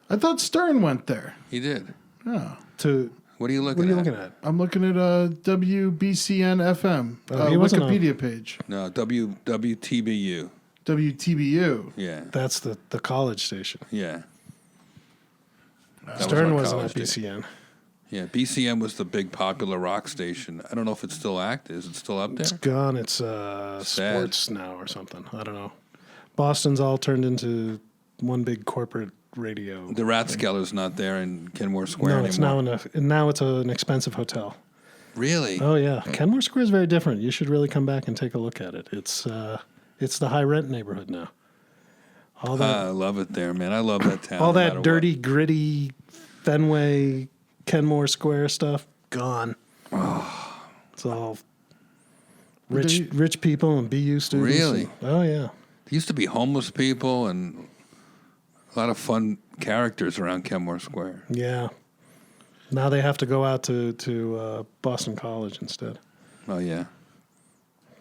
S1: I thought Stern went there.
S2: He did.
S1: Oh.
S3: To
S2: What are you looking
S3: What are you
S2: at?
S3: looking at?
S1: I'm looking at WBCN FM
S3: he wasn't
S1: Wikipedia page.
S2: No, WTBU.
S1: WTBU.
S2: Yeah,
S3: That's the college station.
S2: yeah. That was
S3: Stern
S2: our
S3: wasn't
S2: college
S3: at
S2: station.
S3: BCN.
S2: Yeah, BCM was the big popular rock station. I don't know if it's still active. Is it still up there?
S3: It's gone. It's sports now or something. I don't know. Boston's all turned into one big corporate radio.
S2: The Rathskeller's not there in Kenmore Square
S3: No,
S2: anymore.
S3: it's now it's an expensive hotel.
S2: Really?
S3: Oh yeah, Kenmore Square is very different. You should really come back and take a look at it. It's the high rent neighborhood now. All that
S2: I love it there, man. I love that town.
S3: all
S2: no matter
S3: that
S2: what.
S3: dirty, gritty Fenway, Kenmore Square stuff gone. It's all rich people and BU students.
S2: Really?
S3: Oh yeah.
S2: There used to be homeless people and a lot of fun characters around Kenmore Square.
S3: Yeah. Now they have to go out to Boston College instead.
S2: Oh, yeah.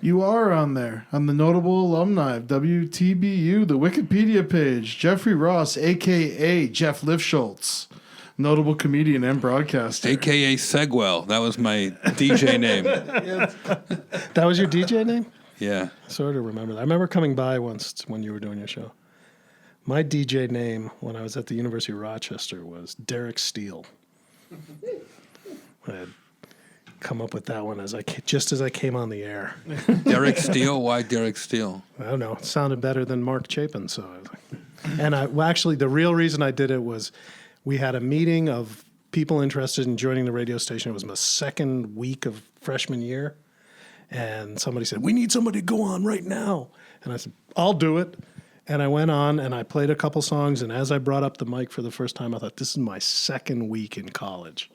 S1: You are on there, on the notable alumni of WTBU, the Wikipedia page. Jeffrey Ross, a.k.a. Jeff Lifschultz, notable comedian and broadcaster.
S2: AKA Segwell. That was my DJ name.
S3: That was your DJ name?
S2: Yeah.
S3: I sort of remember that. I remember coming by once when you were doing your show. My DJ name when I was at the University of Rochester was Derek Steele. I had come up with that one just as I came on the air.
S2: Derek Steele? Why Derek Steele?
S3: I don't know. It sounded better than Mark Chapin, so I was like, and actually the real reason I did it was we had a meeting of people interested in joining the radio station. It was my second week of freshman year, and somebody said, "We need somebody to go on right now." And I said, "I'll do it." And I went on and I played a couple songs, and as I brought up the mic for the first time, I thought, this is my second week in college.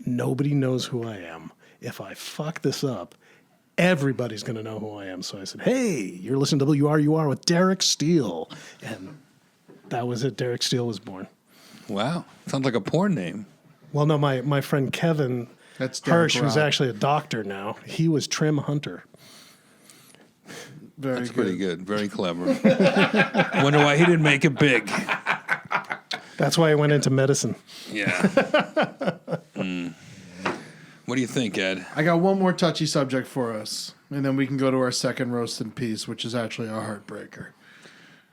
S3: Nobody knows who I am. If I fuck this up, everybody's going to know who I am. So I said, "Hey, you're listening to WRUR with Derek Steele." And that was it. Derek Steele was born.
S2: Wow. Sounds like a porn name.
S3: Well, no, my friend Kevin
S1: That's Derek
S3: Hirsch, who's
S1: Robb.
S3: actually a doctor now, he was Trim Hunter.
S1: Very
S2: That's
S1: good.
S2: pretty good. Very clever. Wonder why he didn't make it big.
S3: That's why I went into medicine.
S2: Yeah. What do you think, Ed?
S1: I got one more touchy subject for us, and then we can go to our second roast in peace, which is actually a heartbreaker.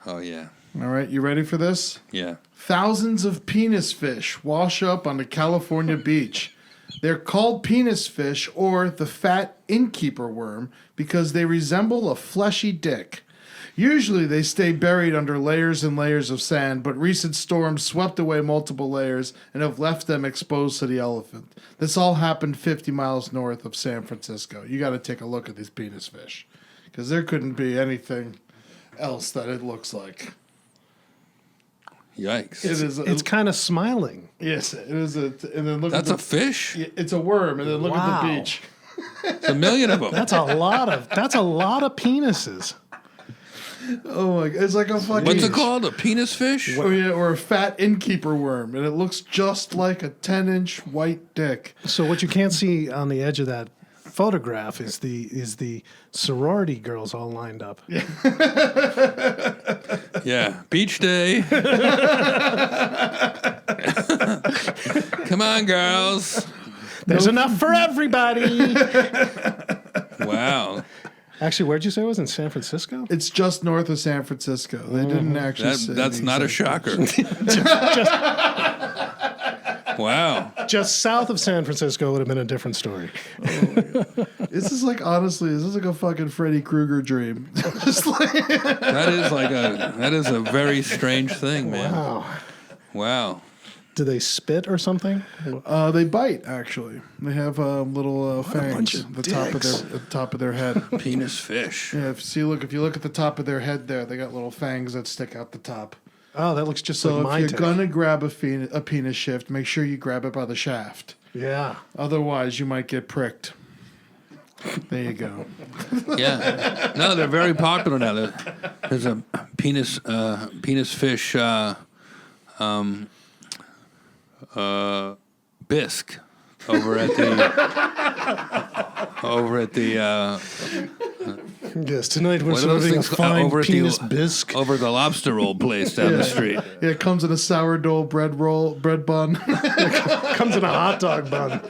S2: Oh, yeah.
S1: All right, you ready for this?
S2: Yeah.
S1: Thousands of penis fish wash up on a California beach. They're called penis fish or the fat innkeeper worm because they resemble a fleshy dick. Usually they stay buried under layers and layers of sand, but recent storms swept away multiple layers and have left them exposed to the elephant. This all happened 50 miles north of San Francisco. You got to take a look at these penis fish because there couldn't be anything else that it looks like.
S2: Yikes.
S1: It is.
S3: It's kind of smiling.
S1: Yes, it is. And then look.
S2: That's
S1: at
S2: a fish?
S1: It's a worm, and then look at the
S3: Wow.
S1: beach.
S2: It's a million of them.
S3: That's a lot of penises.
S1: Oh my! It's like a fucking.
S2: What's it called? A penis fish?
S1: Oh yeah, or a fat innkeeper worm, and it looks just like a 10-inch white dick.
S3: So what you can't see on the edge of that photograph is the sorority girls all lined up.
S2: Yeah. Beach day. Come on, girls.
S3: There's enough for everybody.
S2: Wow.
S3: Actually, where'd you say it was? In San Francisco?
S1: It's just north of San Francisco. They didn't actually. say
S2: That's
S1: the
S2: not a
S1: exact-
S2: shocker. Wow.
S3: Just south of San Francisco would have been a different story.
S1: This is like honestly, this is like a fucking Freddy Krueger dream. Just like,
S2: That is a very strange thing, man.
S3: Wow.
S2: Wow.
S3: Do they spit or something?
S1: they bite actually. They have little fangs
S3: bunch
S1: at
S3: of
S1: the
S3: dicks.
S1: top of their head.
S2: Penis fish.
S1: Yeah, if you look at the top of their head there, they got little fangs that stick out the top.
S3: Oh, that looks just
S1: So
S3: like my
S1: if you're
S3: dick.
S1: gonna grab a penis shift, make sure you grab it by the shaft.
S3: Yeah.
S1: Otherwise, you might get pricked. There you go.
S2: Yeah. No, they're very popular now. There's a penis fish bisque over at the
S3: Yes, tonight we're
S2: What are those
S3: serving a
S2: things
S3: fine
S2: over at the-
S3: penis bisque.
S2: Over the lobster roll place down the street.
S1: Yeah, it comes in a sourdough bread bun.
S3: Comes in a hot dog bun.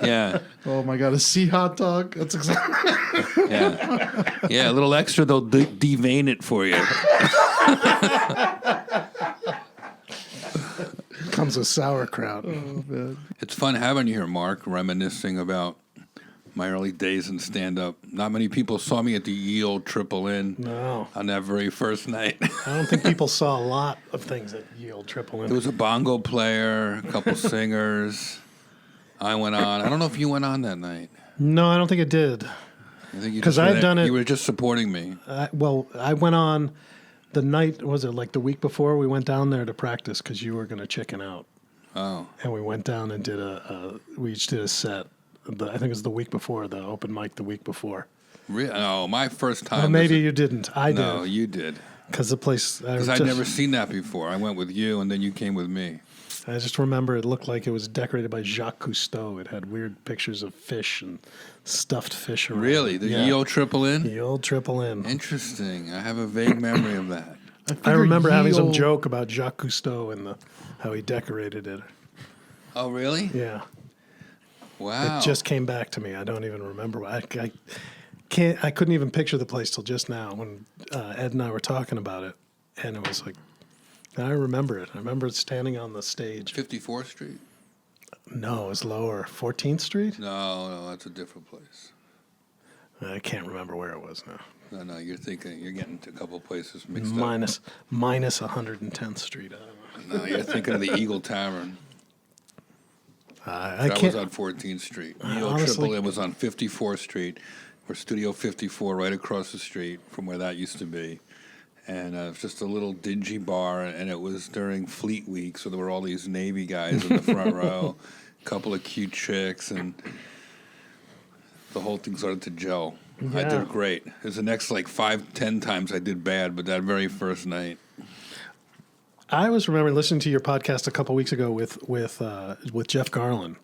S2: Yeah,
S1: Oh my god, a sea hot dog. That's exactly.
S2: yeah, yeah. A little extra, they'll devein it for you.
S3: Comes with sauerkraut.
S2: It's fun having you here, Mark, reminiscing about my early days in stand-up. Not many people saw me at the Ye Olde Triple Inn
S3: No,
S2: on that very first night.
S3: I don't think people saw a lot of things at Ye Olde Triple
S2: There
S3: Inn.
S2: was a bongo player, a couple singers. I went on. I don't know if you went on that night.
S3: No, I don't think it did.
S2: I think you
S3: 'Cause
S2: just
S3: I
S2: were
S3: had
S2: there-
S3: done it-
S2: You were just supporting me.
S3: Well, I went on the night, was it like the week before? We went down there to practice because you were going to chicken out.
S2: Oh,
S3: And we went down and we each did a set. I think it was the week before, the open mic the week before.
S2: really? Oh, my first time.
S3: Well,
S2: was
S3: maybe
S2: at-
S3: you didn't. I
S2: No,
S3: did.
S2: you did.
S3: Because the place.
S2: Because I'd never seen that before. I went with you, and then you came with me.
S3: I just remember it looked like it was decorated by Jacques Cousteau. It had weird pictures of fish and stuffed fish around.
S2: Really? The
S3: Yeah.
S2: Ye Olde Triple Inn?
S3: The old Triple Inn.
S2: Interesting. I have a vague memory of that.
S3: I
S1: figure
S3: remember having some
S1: Ye Olde-
S3: joke about Jacques Cousteau and how he decorated it.
S2: Oh, really?
S3: Yeah.
S2: Wow.
S3: It just came back to me. I don't even remember. I couldn't even picture the place till just now when Ed and I were talking about it, and it was like, I remember it. I remember it standing on the stage.
S2: 54th Street?
S3: No, it was lower. 14th Street?
S2: No, that's a different place.
S3: I can't remember where it was now.
S2: No, you're getting to a couple places mixed
S3: Minus 110th Street. I don't know.
S2: up. No, you're thinking of the Eagle Tavern.
S3: I
S2: That
S3: can't.
S2: was on 14th Street. Ye Olde
S3: honestly-
S2: Triple Inn was on 54th Street, or Studio 54, right across the street from where that used to be. And it was just a little dingy bar, and it was during Fleet Week, so there were all these Navy guys in the front row, a couple of cute chicks, and the whole thing started to gel. I
S3: Yeah.
S2: did great. It was the next 5-10 times I did bad, but that very first night.
S3: I was remembering listening to your podcast a couple weeks ago with Jeff Garland,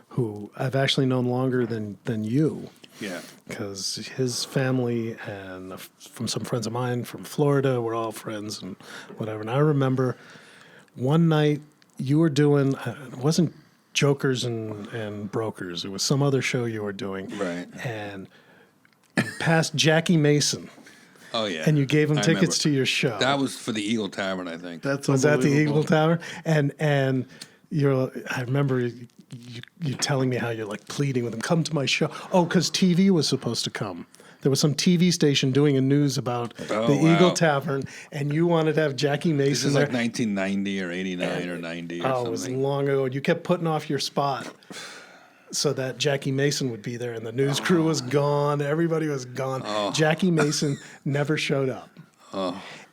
S3: who I've actually known longer than you.
S2: Yeah.
S3: Because his family and from some friends of mine from Florida, we're all friends and whatever. And I remember one night you were doing, it wasn't Jokers and Brokers, it was some other show you were doing.
S2: Right.
S3: And you passed Jackie Mason,
S2: Oh, yeah.
S3: and you gave him
S2: I
S3: tickets to
S2: remember.
S3: your show.
S2: That was for the Eagle Tavern, I think.
S1: That's
S3: Was that the
S1: unbelievable.
S3: Eagle Tower? And I remember you telling me how you're like pleading with him, come to my show. Oh, because TV was supposed to come. There was some TV station doing a news about
S2: Oh,
S3: the
S2: wow.
S3: Eagle Tavern, and you wanted to have Jackie
S2: This
S3: Mason
S2: is
S3: there.
S2: 1990 or 89 or 90 or
S3: Oh,
S2: something.
S3: it was long ago. You kept putting off your spot so that Jackie Mason would be there, and the news crew was gone. Everybody was gone. Jackie Mason never showed up.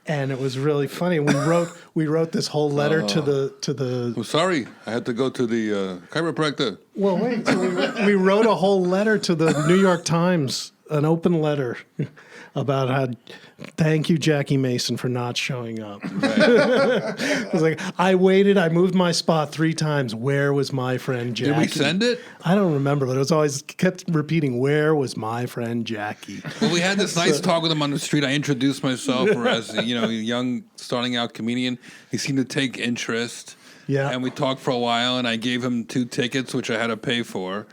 S3: And it was really funny. We wrote this whole letter to the.
S2: I'm sorry, I had to go to the chiropractor.
S3: Well, wait. So we wrote a whole letter to the New York Times, an open letter about how thank you, Jackie Mason, for not showing up. It was like, I waited, I moved my spot 3 times. Where was my friend Jackie?
S2: Did we send it?
S3: I don't remember, but it was always kept repeating, where was my friend Jackie?
S2: Well, we had this nice talk with him on the street. I introduced myself as a young starting out comedian. He seemed to take interest.
S3: Yeah.
S2: And we talked for a while, and I gave him 2 tickets, which I had to pay for,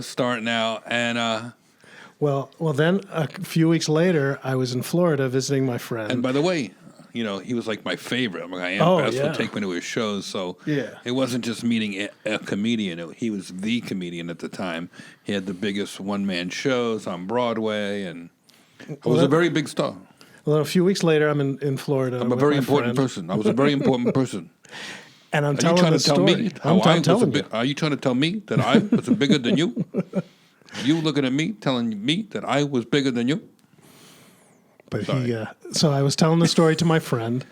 S2: starting out. And
S3: Well, then a few weeks later, I was in Florida visiting my friend.
S2: and by the way, he was like my favorite. I'm like, Aunt
S3: Oh,
S2: Bess
S3: yeah.
S2: would take me to his shows. So
S3: Yeah.
S2: it wasn't just meeting a comedian. He was the comedian at the time. He had the biggest one-man shows on Broadway, and I was a very big star.
S3: Well, a few weeks later, I'm in Florida.
S2: I'm a very important person. I was a very important person.
S3: And I'm
S2: Are you
S3: telling
S2: trying
S3: the
S2: to tell
S3: story.
S2: me
S3: I'm telling you.
S2: Are you trying to tell me that I was bigger than you? You looking at me, telling me that I was bigger than you?
S3: But
S2: Sorry.
S3: so I was telling the story to my friend,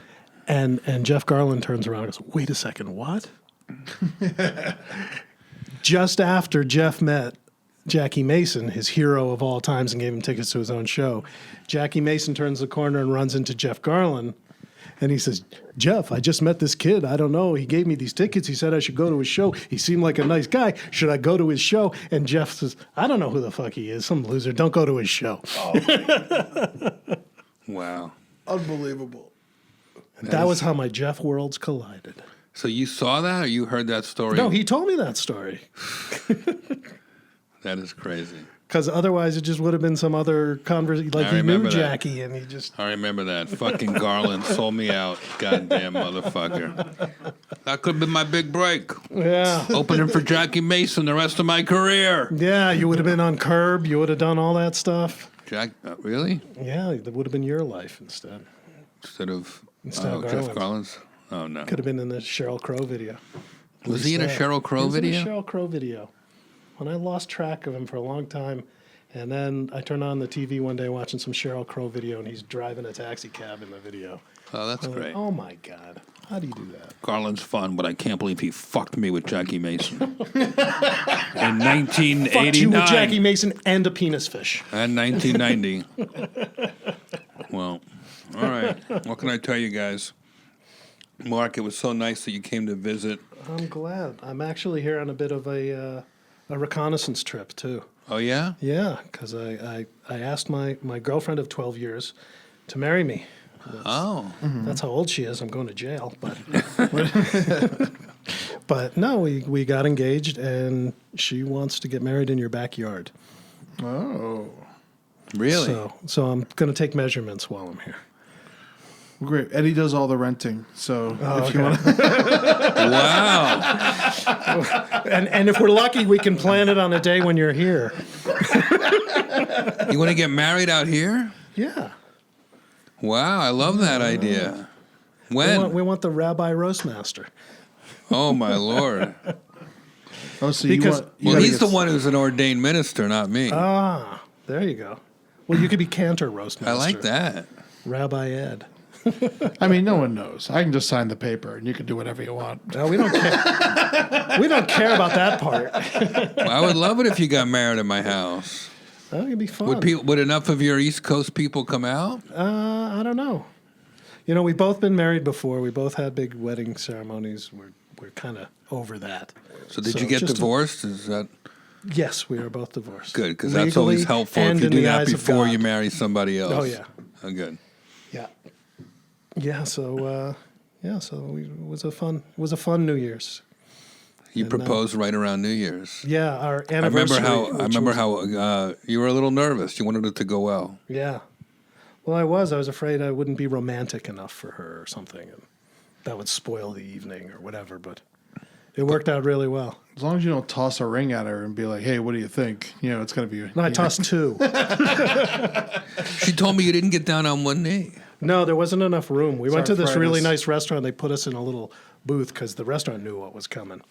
S3: and Jeff Garland turns around and goes, "Wait a second, what?" Just after Jeff met Jackie Mason, his hero of all times, and gave him tickets to his own show, Jackie Mason turns the corner and runs into Jeff Garland And he says, Jeff, I just met this kid. I don't know. He gave me these tickets. He said I should go to his show. He seemed like a nice guy. Should I go to his show? And Jeff says, I don't know who the fuck he is. Some loser. Don't go to his show.
S2: Wow.
S1: Unbelievable.
S3: And that was how my Jeff worlds collided.
S2: So you saw that or you heard that story?
S3: No, he told me that story.
S2: That is crazy.
S3: Because otherwise it just would have been some other conversation. Like
S2: I
S3: he knew
S2: remember that.
S3: Jackie and he just...
S2: I remember that. Fucking Garland sold me out. Goddamn motherfucker. That could have been my big break.
S3: Yeah.
S2: Opening for Jackie Mason the rest of my career.
S3: Yeah, you would have been on Curb. You would have done all that stuff.
S2: Really?
S3: Yeah, that would have been your life instead.
S2: Instead of
S3: Jeff
S2: Jeff Garland's? Oh, no.
S3: Could have been in the Sheryl Crow video.
S2: Was he in a Sheryl Crow
S3: He was
S2: video?
S3: in a Sheryl Crow video. When I lost track of him for a long time, and then I turned on the TV one day watching some Sheryl Crow video, and he's driving a taxi cab in the video.
S2: Oh, that's
S3: I'm like,
S2: great.
S3: oh my God, how do you do that?
S2: Garland's fun, but I can't believe he fucked me with Jackie Mason. In
S3: Fucked you
S2: 1989.
S3: with Jackie Mason and a penis fish.
S2: And 1990. Well, all right. What can I tell you guys? Mark, it was so nice that you came to visit.
S3: I'm glad. I'm actually here on a bit of a reconnaissance trip too.
S2: Oh, yeah?
S3: Yeah, because I asked my girlfriend of 12 years to marry me. That's how old she is. I'm going to jail, but but no, we got engaged, and she wants to get married in your backyard.
S1: Oh.
S2: Really?
S3: So I'm going to take measurements while I'm here.
S1: Great. Eddie does all the renting. So if you
S3: okay.
S1: want to.
S2: Wow.
S3: And if we're lucky, we can plan it on a day when you're here.
S2: You want to get married out here?
S3: Yeah.
S2: Wow, I love that idea. When?
S3: We want the Rabbi Roastmaster.
S2: Oh, my Lord.
S1: Oh, so
S3: Because-
S2: Well, he's the one who's an ordained minister, not me.
S3: Ah, there you go. Well, you could be Cantor Roastmaster.
S2: I like that.
S3: Rabbi Ed.
S1: I mean, no one knows. I can just sign the paper, and you can do whatever you want.
S3: No, we don't care. We don't care about that part.
S2: Well, I would love it if you got married at my house.
S3: That would be fun.
S2: Would enough of your East Coast people come out?
S3: I don't know. You know, we've both been married before. We both had big wedding ceremonies. We're kind of over that.
S2: So did you get
S3: just
S2: divorced? Is that
S3: Yes, we are both divorced.
S2: good? Because that's always
S3: Legally
S2: helpful
S3: and
S2: if you
S3: in
S2: do
S3: the
S2: that
S3: eyes of
S2: before you
S3: God.
S2: marry somebody else.
S3: Oh, yeah.
S2: Oh, good.
S3: Yeah. Yeah. So it was a fun New Year's.
S2: You
S3: And,
S2: proposed right around New Year's.
S3: Yeah, our
S2: I remember
S3: anniversary.
S2: how you were a little nervous. You wanted it to go well.
S3: Yeah. Well, I was afraid I wouldn't be romantic enough for her or something, and that would spoil the evening or whatever. But it worked out really well.
S1: As long as you don't toss a ring at her and be like, "Hey, what do you think?" You know, it's gonna be.
S3: No, I tossed two.
S2: She told me you didn't get down on one knee.
S3: No, there wasn't enough room. We went to this really
S1: arthritis.
S3: nice restaurant. They put us in a little booth because the restaurant knew what was coming.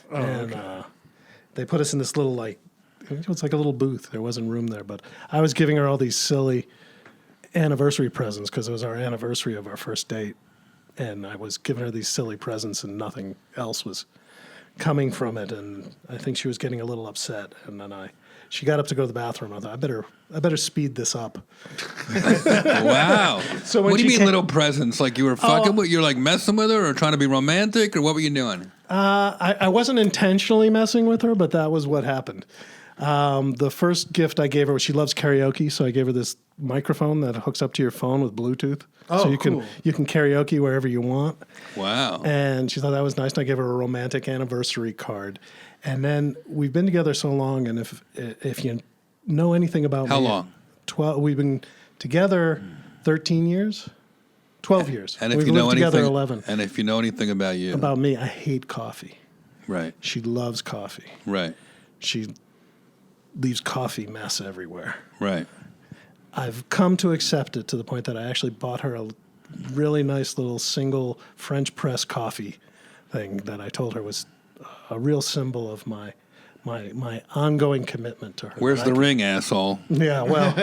S3: They put us in this little, it was like a little booth. There wasn't room there. But I was giving her all these silly anniversary presents because it was our anniversary of our first date. And I was giving her these silly presents and nothing else was coming from it. And I think she was getting a little upset. And then she got up to go to the bathroom. I thought, I better speed this up.
S2: Wow.
S3: So when
S2: What do you
S3: she
S2: mean
S3: came-
S2: little presents? Like you were fucking with? You're like messing with her or trying to be romantic or what were you doing?
S3: I wasn't intentionally messing with her, but that was what happened. The first gift I gave her was she loves karaoke, so I gave her this microphone that hooks up to your phone with Bluetooth.
S1: Oh,
S3: so you
S1: cool.
S3: can karaoke wherever you want.
S2: Wow.
S3: And she thought that was nice. And I gave her a romantic anniversary card. And then we've been together so long, and if you know anything about
S2: How
S3: me,
S2: long?
S3: 12. We've been together 13 years, 12 years.
S2: And if
S3: we've
S2: you know
S3: lived together
S2: anything
S3: 11.
S2: And if you know anything about you.
S3: About me, I hate coffee.
S2: Right.
S3: She loves coffee.
S2: Right.
S3: She leaves coffee mess everywhere.
S2: Right.
S3: I've come to accept it to the point that I actually bought her a really nice little single French press coffee thing that I told her was a real symbol of my ongoing commitment to her.
S2: Where's the ring, asshole?
S3: Yeah, well,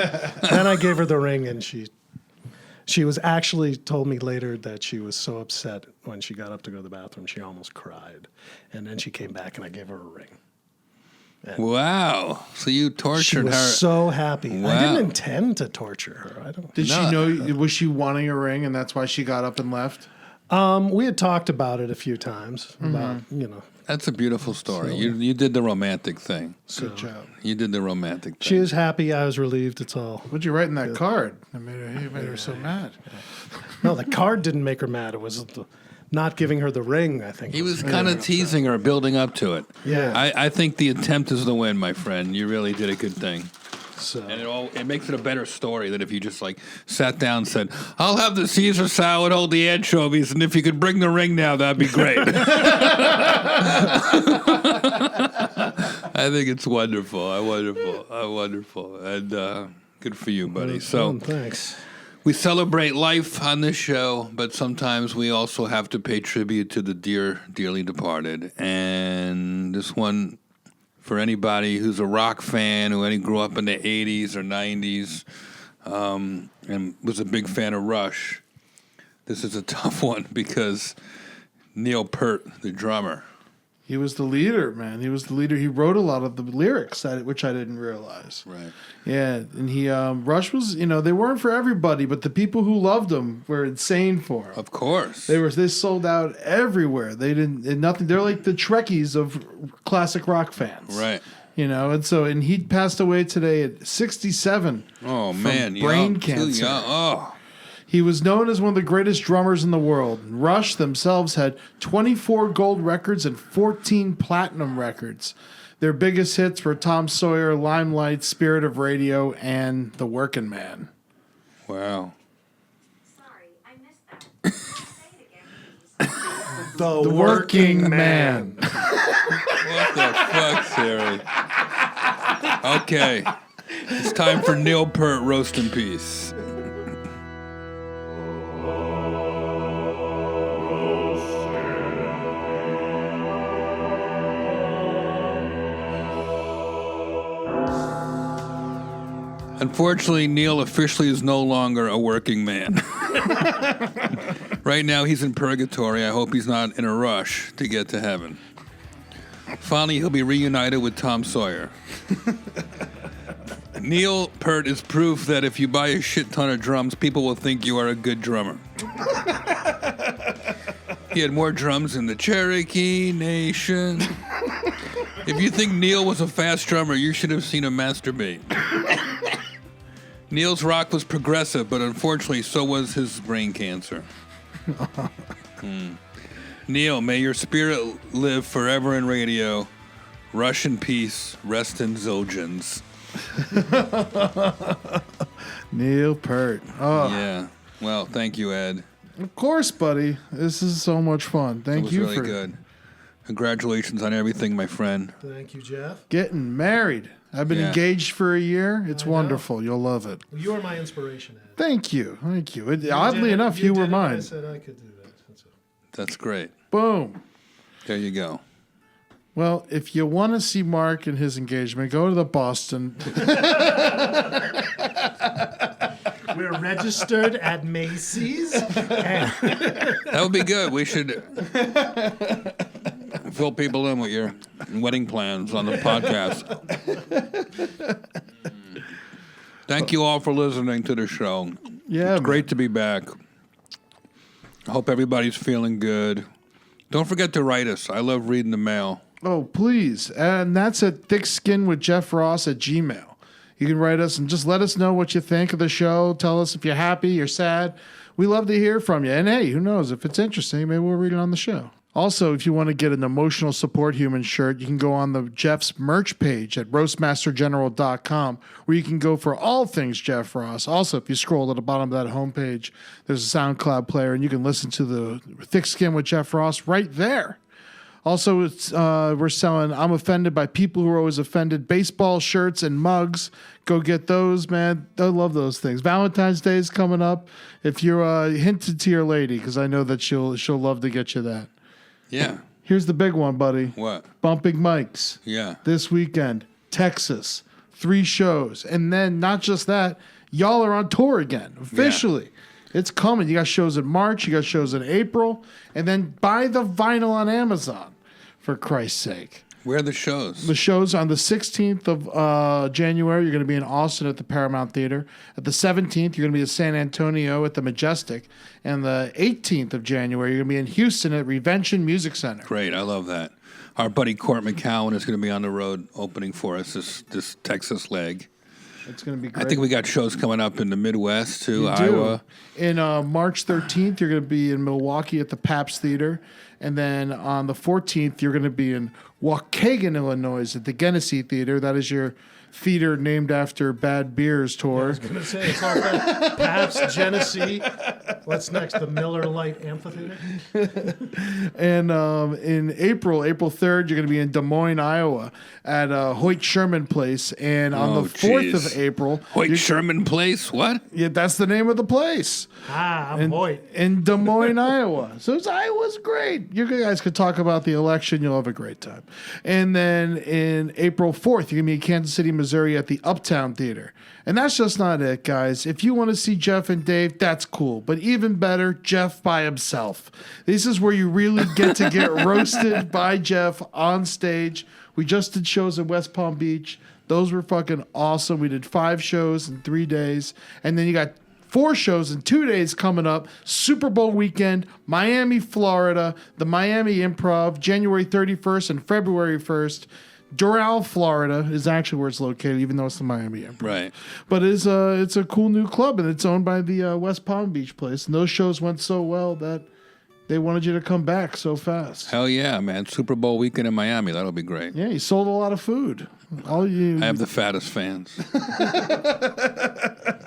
S3: then I gave her the ring, and she was actually told me later that she was so upset when she got up to go to the bathroom, she almost cried. And then she came back, and I gave her a ring.
S2: Wow. So you
S3: She
S2: tortured
S3: was
S2: her.
S3: so happy.
S2: Wow.
S3: I didn't intend to torture her. I don't.
S1: Did she know? Was she wanting a ring, and that's why she got up and left?
S3: We had talked about it a few times. About
S2: That's a beautiful story. You did the romantic thing.
S1: Good job.
S2: You did the romantic thing.
S3: She was happy. I was relieved. It's all.
S1: What'd you write in that card? It made her so mad.
S3: No, the card didn't make her mad. It was not giving her the ring, I think.
S2: He was kind of teasing her, building up to it.
S3: Yeah.
S2: I think the attempt is the win, my friend. You really did a good thing.
S3: So.
S2: And it makes it a better story than if you just like sat down and said, I'll have the Caesar salad, hold the anchovies, and if you could bring the ring now, that'd be great. I think it's wonderful. Wonderful. And good for you, buddy. So
S3: Thanks.
S2: we celebrate life on this show, but sometimes we also have to pay tribute to the dearly departed. And this one, for anybody who's a rock fan, who grew up in the 80s or 90s, and was a big fan of Rush, this is a tough one because Neil Peart, the drummer.
S1: He was the leader, man. He was the leader. He wrote a lot of the lyrics, which I didn't realize.
S2: Right.
S1: Yeah, and he Rush was, they weren't for everybody, but the people who loved him were insane for him.
S2: Of course.
S1: They sold out everywhere. They didn't nothing. They're like the Trekkies of classic rock fans.
S2: Right.
S1: And he passed away today at 67.
S2: Oh,
S1: from
S2: man.
S1: brain
S2: Too
S1: cancer.
S2: young. Oh.
S1: He was known as one of the greatest drummers in the world. Rush themselves had 24 gold records and 14 platinum records. Their biggest hits were Tom Sawyer, Limelight, Spirit of Radio, and The Working Man.
S2: Wow.
S5: Sorry, I missed that. Say it again, please.
S3: The
S1: Working Man.
S2: What the fuck, Siri? Okay. It's time for Neil Peart, Roast in Peace. Unfortunately, Neil officially is no longer a working man. Right now, he's in purgatory. I hope he's not in a rush to get to heaven. Finally, he'll be reunited with Tom Sawyer. Neil Peart is proof that if you buy a shit ton of drums, people will think you are a good drummer. He had more drums than the Cherokee Nation. If you think Neil was a fast drummer, you should have seen him masturbate. Neil's rock was progressive, but unfortunately, so was his brain cancer. Neil, may your spirit live forever in radio. Rush in peace, rest in Zildjians.
S1: Neil Peart. Oh,
S2: Yeah. Well, thank you, Ed.
S1: of course, buddy. This is so much fun.
S2: It
S1: Thank
S2: was
S1: you
S2: really
S1: for
S2: good. Congratulations on everything, my friend.
S3: Thank you, Jeff.
S1: getting married. I've been
S2: Yeah.
S1: engaged for a year. It's
S3: I know.
S1: wonderful. You'll love it.
S3: You are my inspiration, Ed.
S1: Thank you. Oddly enough, you were
S3: did it, I
S1: mine.
S3: said I could do that.
S2: That's great.
S1: Boom.
S2: There you go.
S1: Well, if you want to see Mark and his engagement, go to the Boston.
S3: We're registered at Macy's.
S2: That would be good. We should fill people in with your wedding plans on the podcast. Thank you all for listening to the show.
S1: Yeah,
S2: It's great to be back. I hope everybody's feeling good. Don't forget to write us. I love reading the mail.
S1: Oh, please. And that's at thickskinwithjeffross@gmail. You can write us and just let us know what you think of the show. Tell us if you're happy, you're sad. We love to hear from you. And hey, who knows? If it's interesting, maybe we'll read it on the show. Also, if you want to get an emotional support human shirt, you can go on the Jeff's merch page at roastmastergeneral.com, where you can go for all things Jeff Ross. Also, if you scroll to the bottom of that homepage, there's a SoundCloud player, and you can listen to the Thick Skin with Jeff Ross right there. Also, we're selling I'm Offended by People Who Are Always Offended baseball shirts and mugs. Go get those, man. I love those things. Valentine's Day is coming up. If you're hinted to your lady, because I know that she'll love to get you that.
S2: Yeah.
S1: Here's the big one, buddy.
S2: What?
S1: Bumping Mics.
S2: Yeah.
S1: This weekend, Texas, 3 shows. And then not just that, y'all are on tour again, officially. It's coming. You got shows in March, you got shows in April, and then buy the vinyl on Amazon, for Christ's sake.
S2: Where are the shows?
S1: The show's on the 16th of January. You're going to be in Austin at the Paramount Theater. At the 17th, you're going to be in San Antonio at the Majestic. And the 18th of January, you're going to be in Houston at Revention Music Center.
S2: Great, I love that. Our buddy Court McCowan is going to be on the road opening for us this Texas leg.
S1: It's going to be great.
S2: I think we got shows coming up in the Midwest too,
S1: You
S2: Iowa.
S1: do. In March 13th, you're going to be in Milwaukee at the Pabst Theater. And then on the 14th, you're going to be in Waukegan, Illinois at the Genesee Theater. That is your theater named after Bad Beers tour.
S3: I was going to say, it's all that Pabst, Genesee. What's next? The Miller Lite Amphitheater?
S1: And in April 3rd, you're going to be in Des Moines, Iowa at Hoyt Sherman Place. And on the 4th of April...
S2: Hoyt Sherman Place? What?
S1: Yeah, that's the name of the place.
S3: I'm Hoyt.
S1: In Des Moines, Iowa. So Iowa's great. You guys could talk about the election. You'll have a great time. And then in April 4th, you're going to be in Kansas City, Missouri at the Uptown Theater. And that's just not it, guys. If you want to see Jeff and Dave, that's cool. But even better, Jeff by himself. This is where you really get to get roasted by Jeff on stage. We just did shows in West Palm Beach. Those were fucking awesome. We did 5 shows in 3 days. And then you got 4 shows in 2 days coming up. Super Bowl weekend, Miami, Florida, the Miami Improv, January 31st and February 1st. Doral, Florida is actually where it's located, even though it's the Miami Improv.
S2: Right.
S1: But it's a cool new club, and it's owned by the West Palm Beach place. And those shows went so well that they wanted you to come back so fast.
S2: Hell yeah, man. Super Bowl weekend in Miami. That'll be great.
S1: Yeah, you sold a lot of food.
S2: I have the fattest fans. Is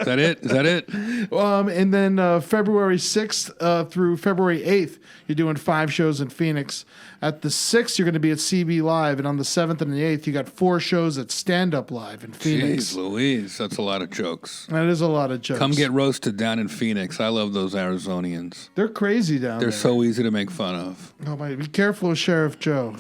S2: that it? Is that it?
S1: And then February 6th through February 8th, you're doing 5 shows in Phoenix. At the 6th, you're going to be at CB Live. And on the 7th and the 8th, you got 4 shows at Stand Up Live in Phoenix.
S2: Jeez Louise, that's a lot of jokes.
S1: That is a lot of jokes.
S2: Come get roasted down in Phoenix. I love those Arizonians.
S1: They're crazy down
S2: They're
S1: there.
S2: so easy to make fun of.
S1: Oh my! Be careful of Sheriff Joe.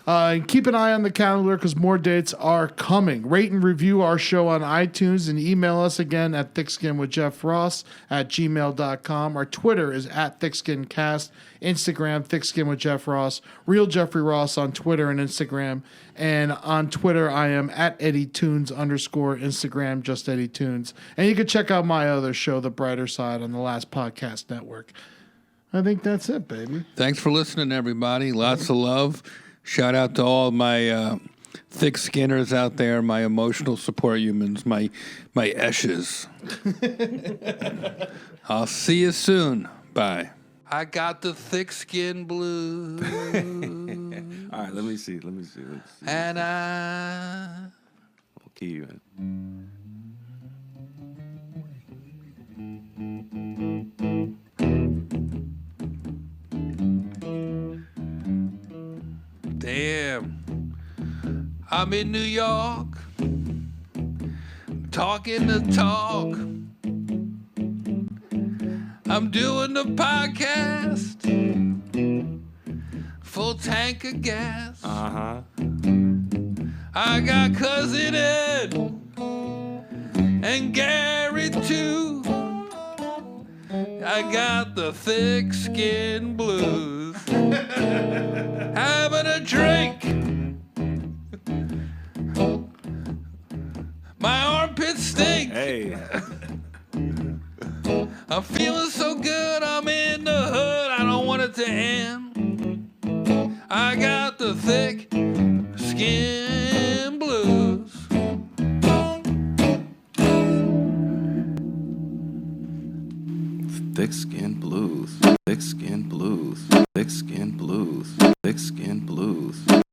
S1: And keep an eye on the calendar because more dates are coming. Rate and review our show on iTunes and email us again at thickskinwithjeffross@gmail.com. Our Twitter is at thickskincast. Instagram, thickskinwithjeffross. Real Jeffrey Ross on Twitter and Instagram. And on Twitter, I am at EddieTunes_. Instagram, just EddieTunes. And you can check out my other show, The Brighter Side, on the Last Podcast Network. I think that's it, baby.
S2: Thanks for listening, everybody. Lots of love. Shout out to all my thick skinners out there, my emotional support humans, my eshes. I'll see you soon. Bye. I got the thick skin blues.
S6: All right, let me see.
S2: And I...
S6: I'll key you in.
S2: Damn. I'm in New York, talking the talk. I'm doing the podcast, full tank of gas.
S6: Uh-huh.
S2: I got Cousin Ed and Gary too. I got the thick skin blues. Having a drink. My armpits stink.
S6: Hey.
S2: I'm feeling so good, I'm in the hood, I don't want it to end. I got the thick skin blues.
S6: Thick skin blues. Thick skin blues. Thick skin blues. Thick skin blues.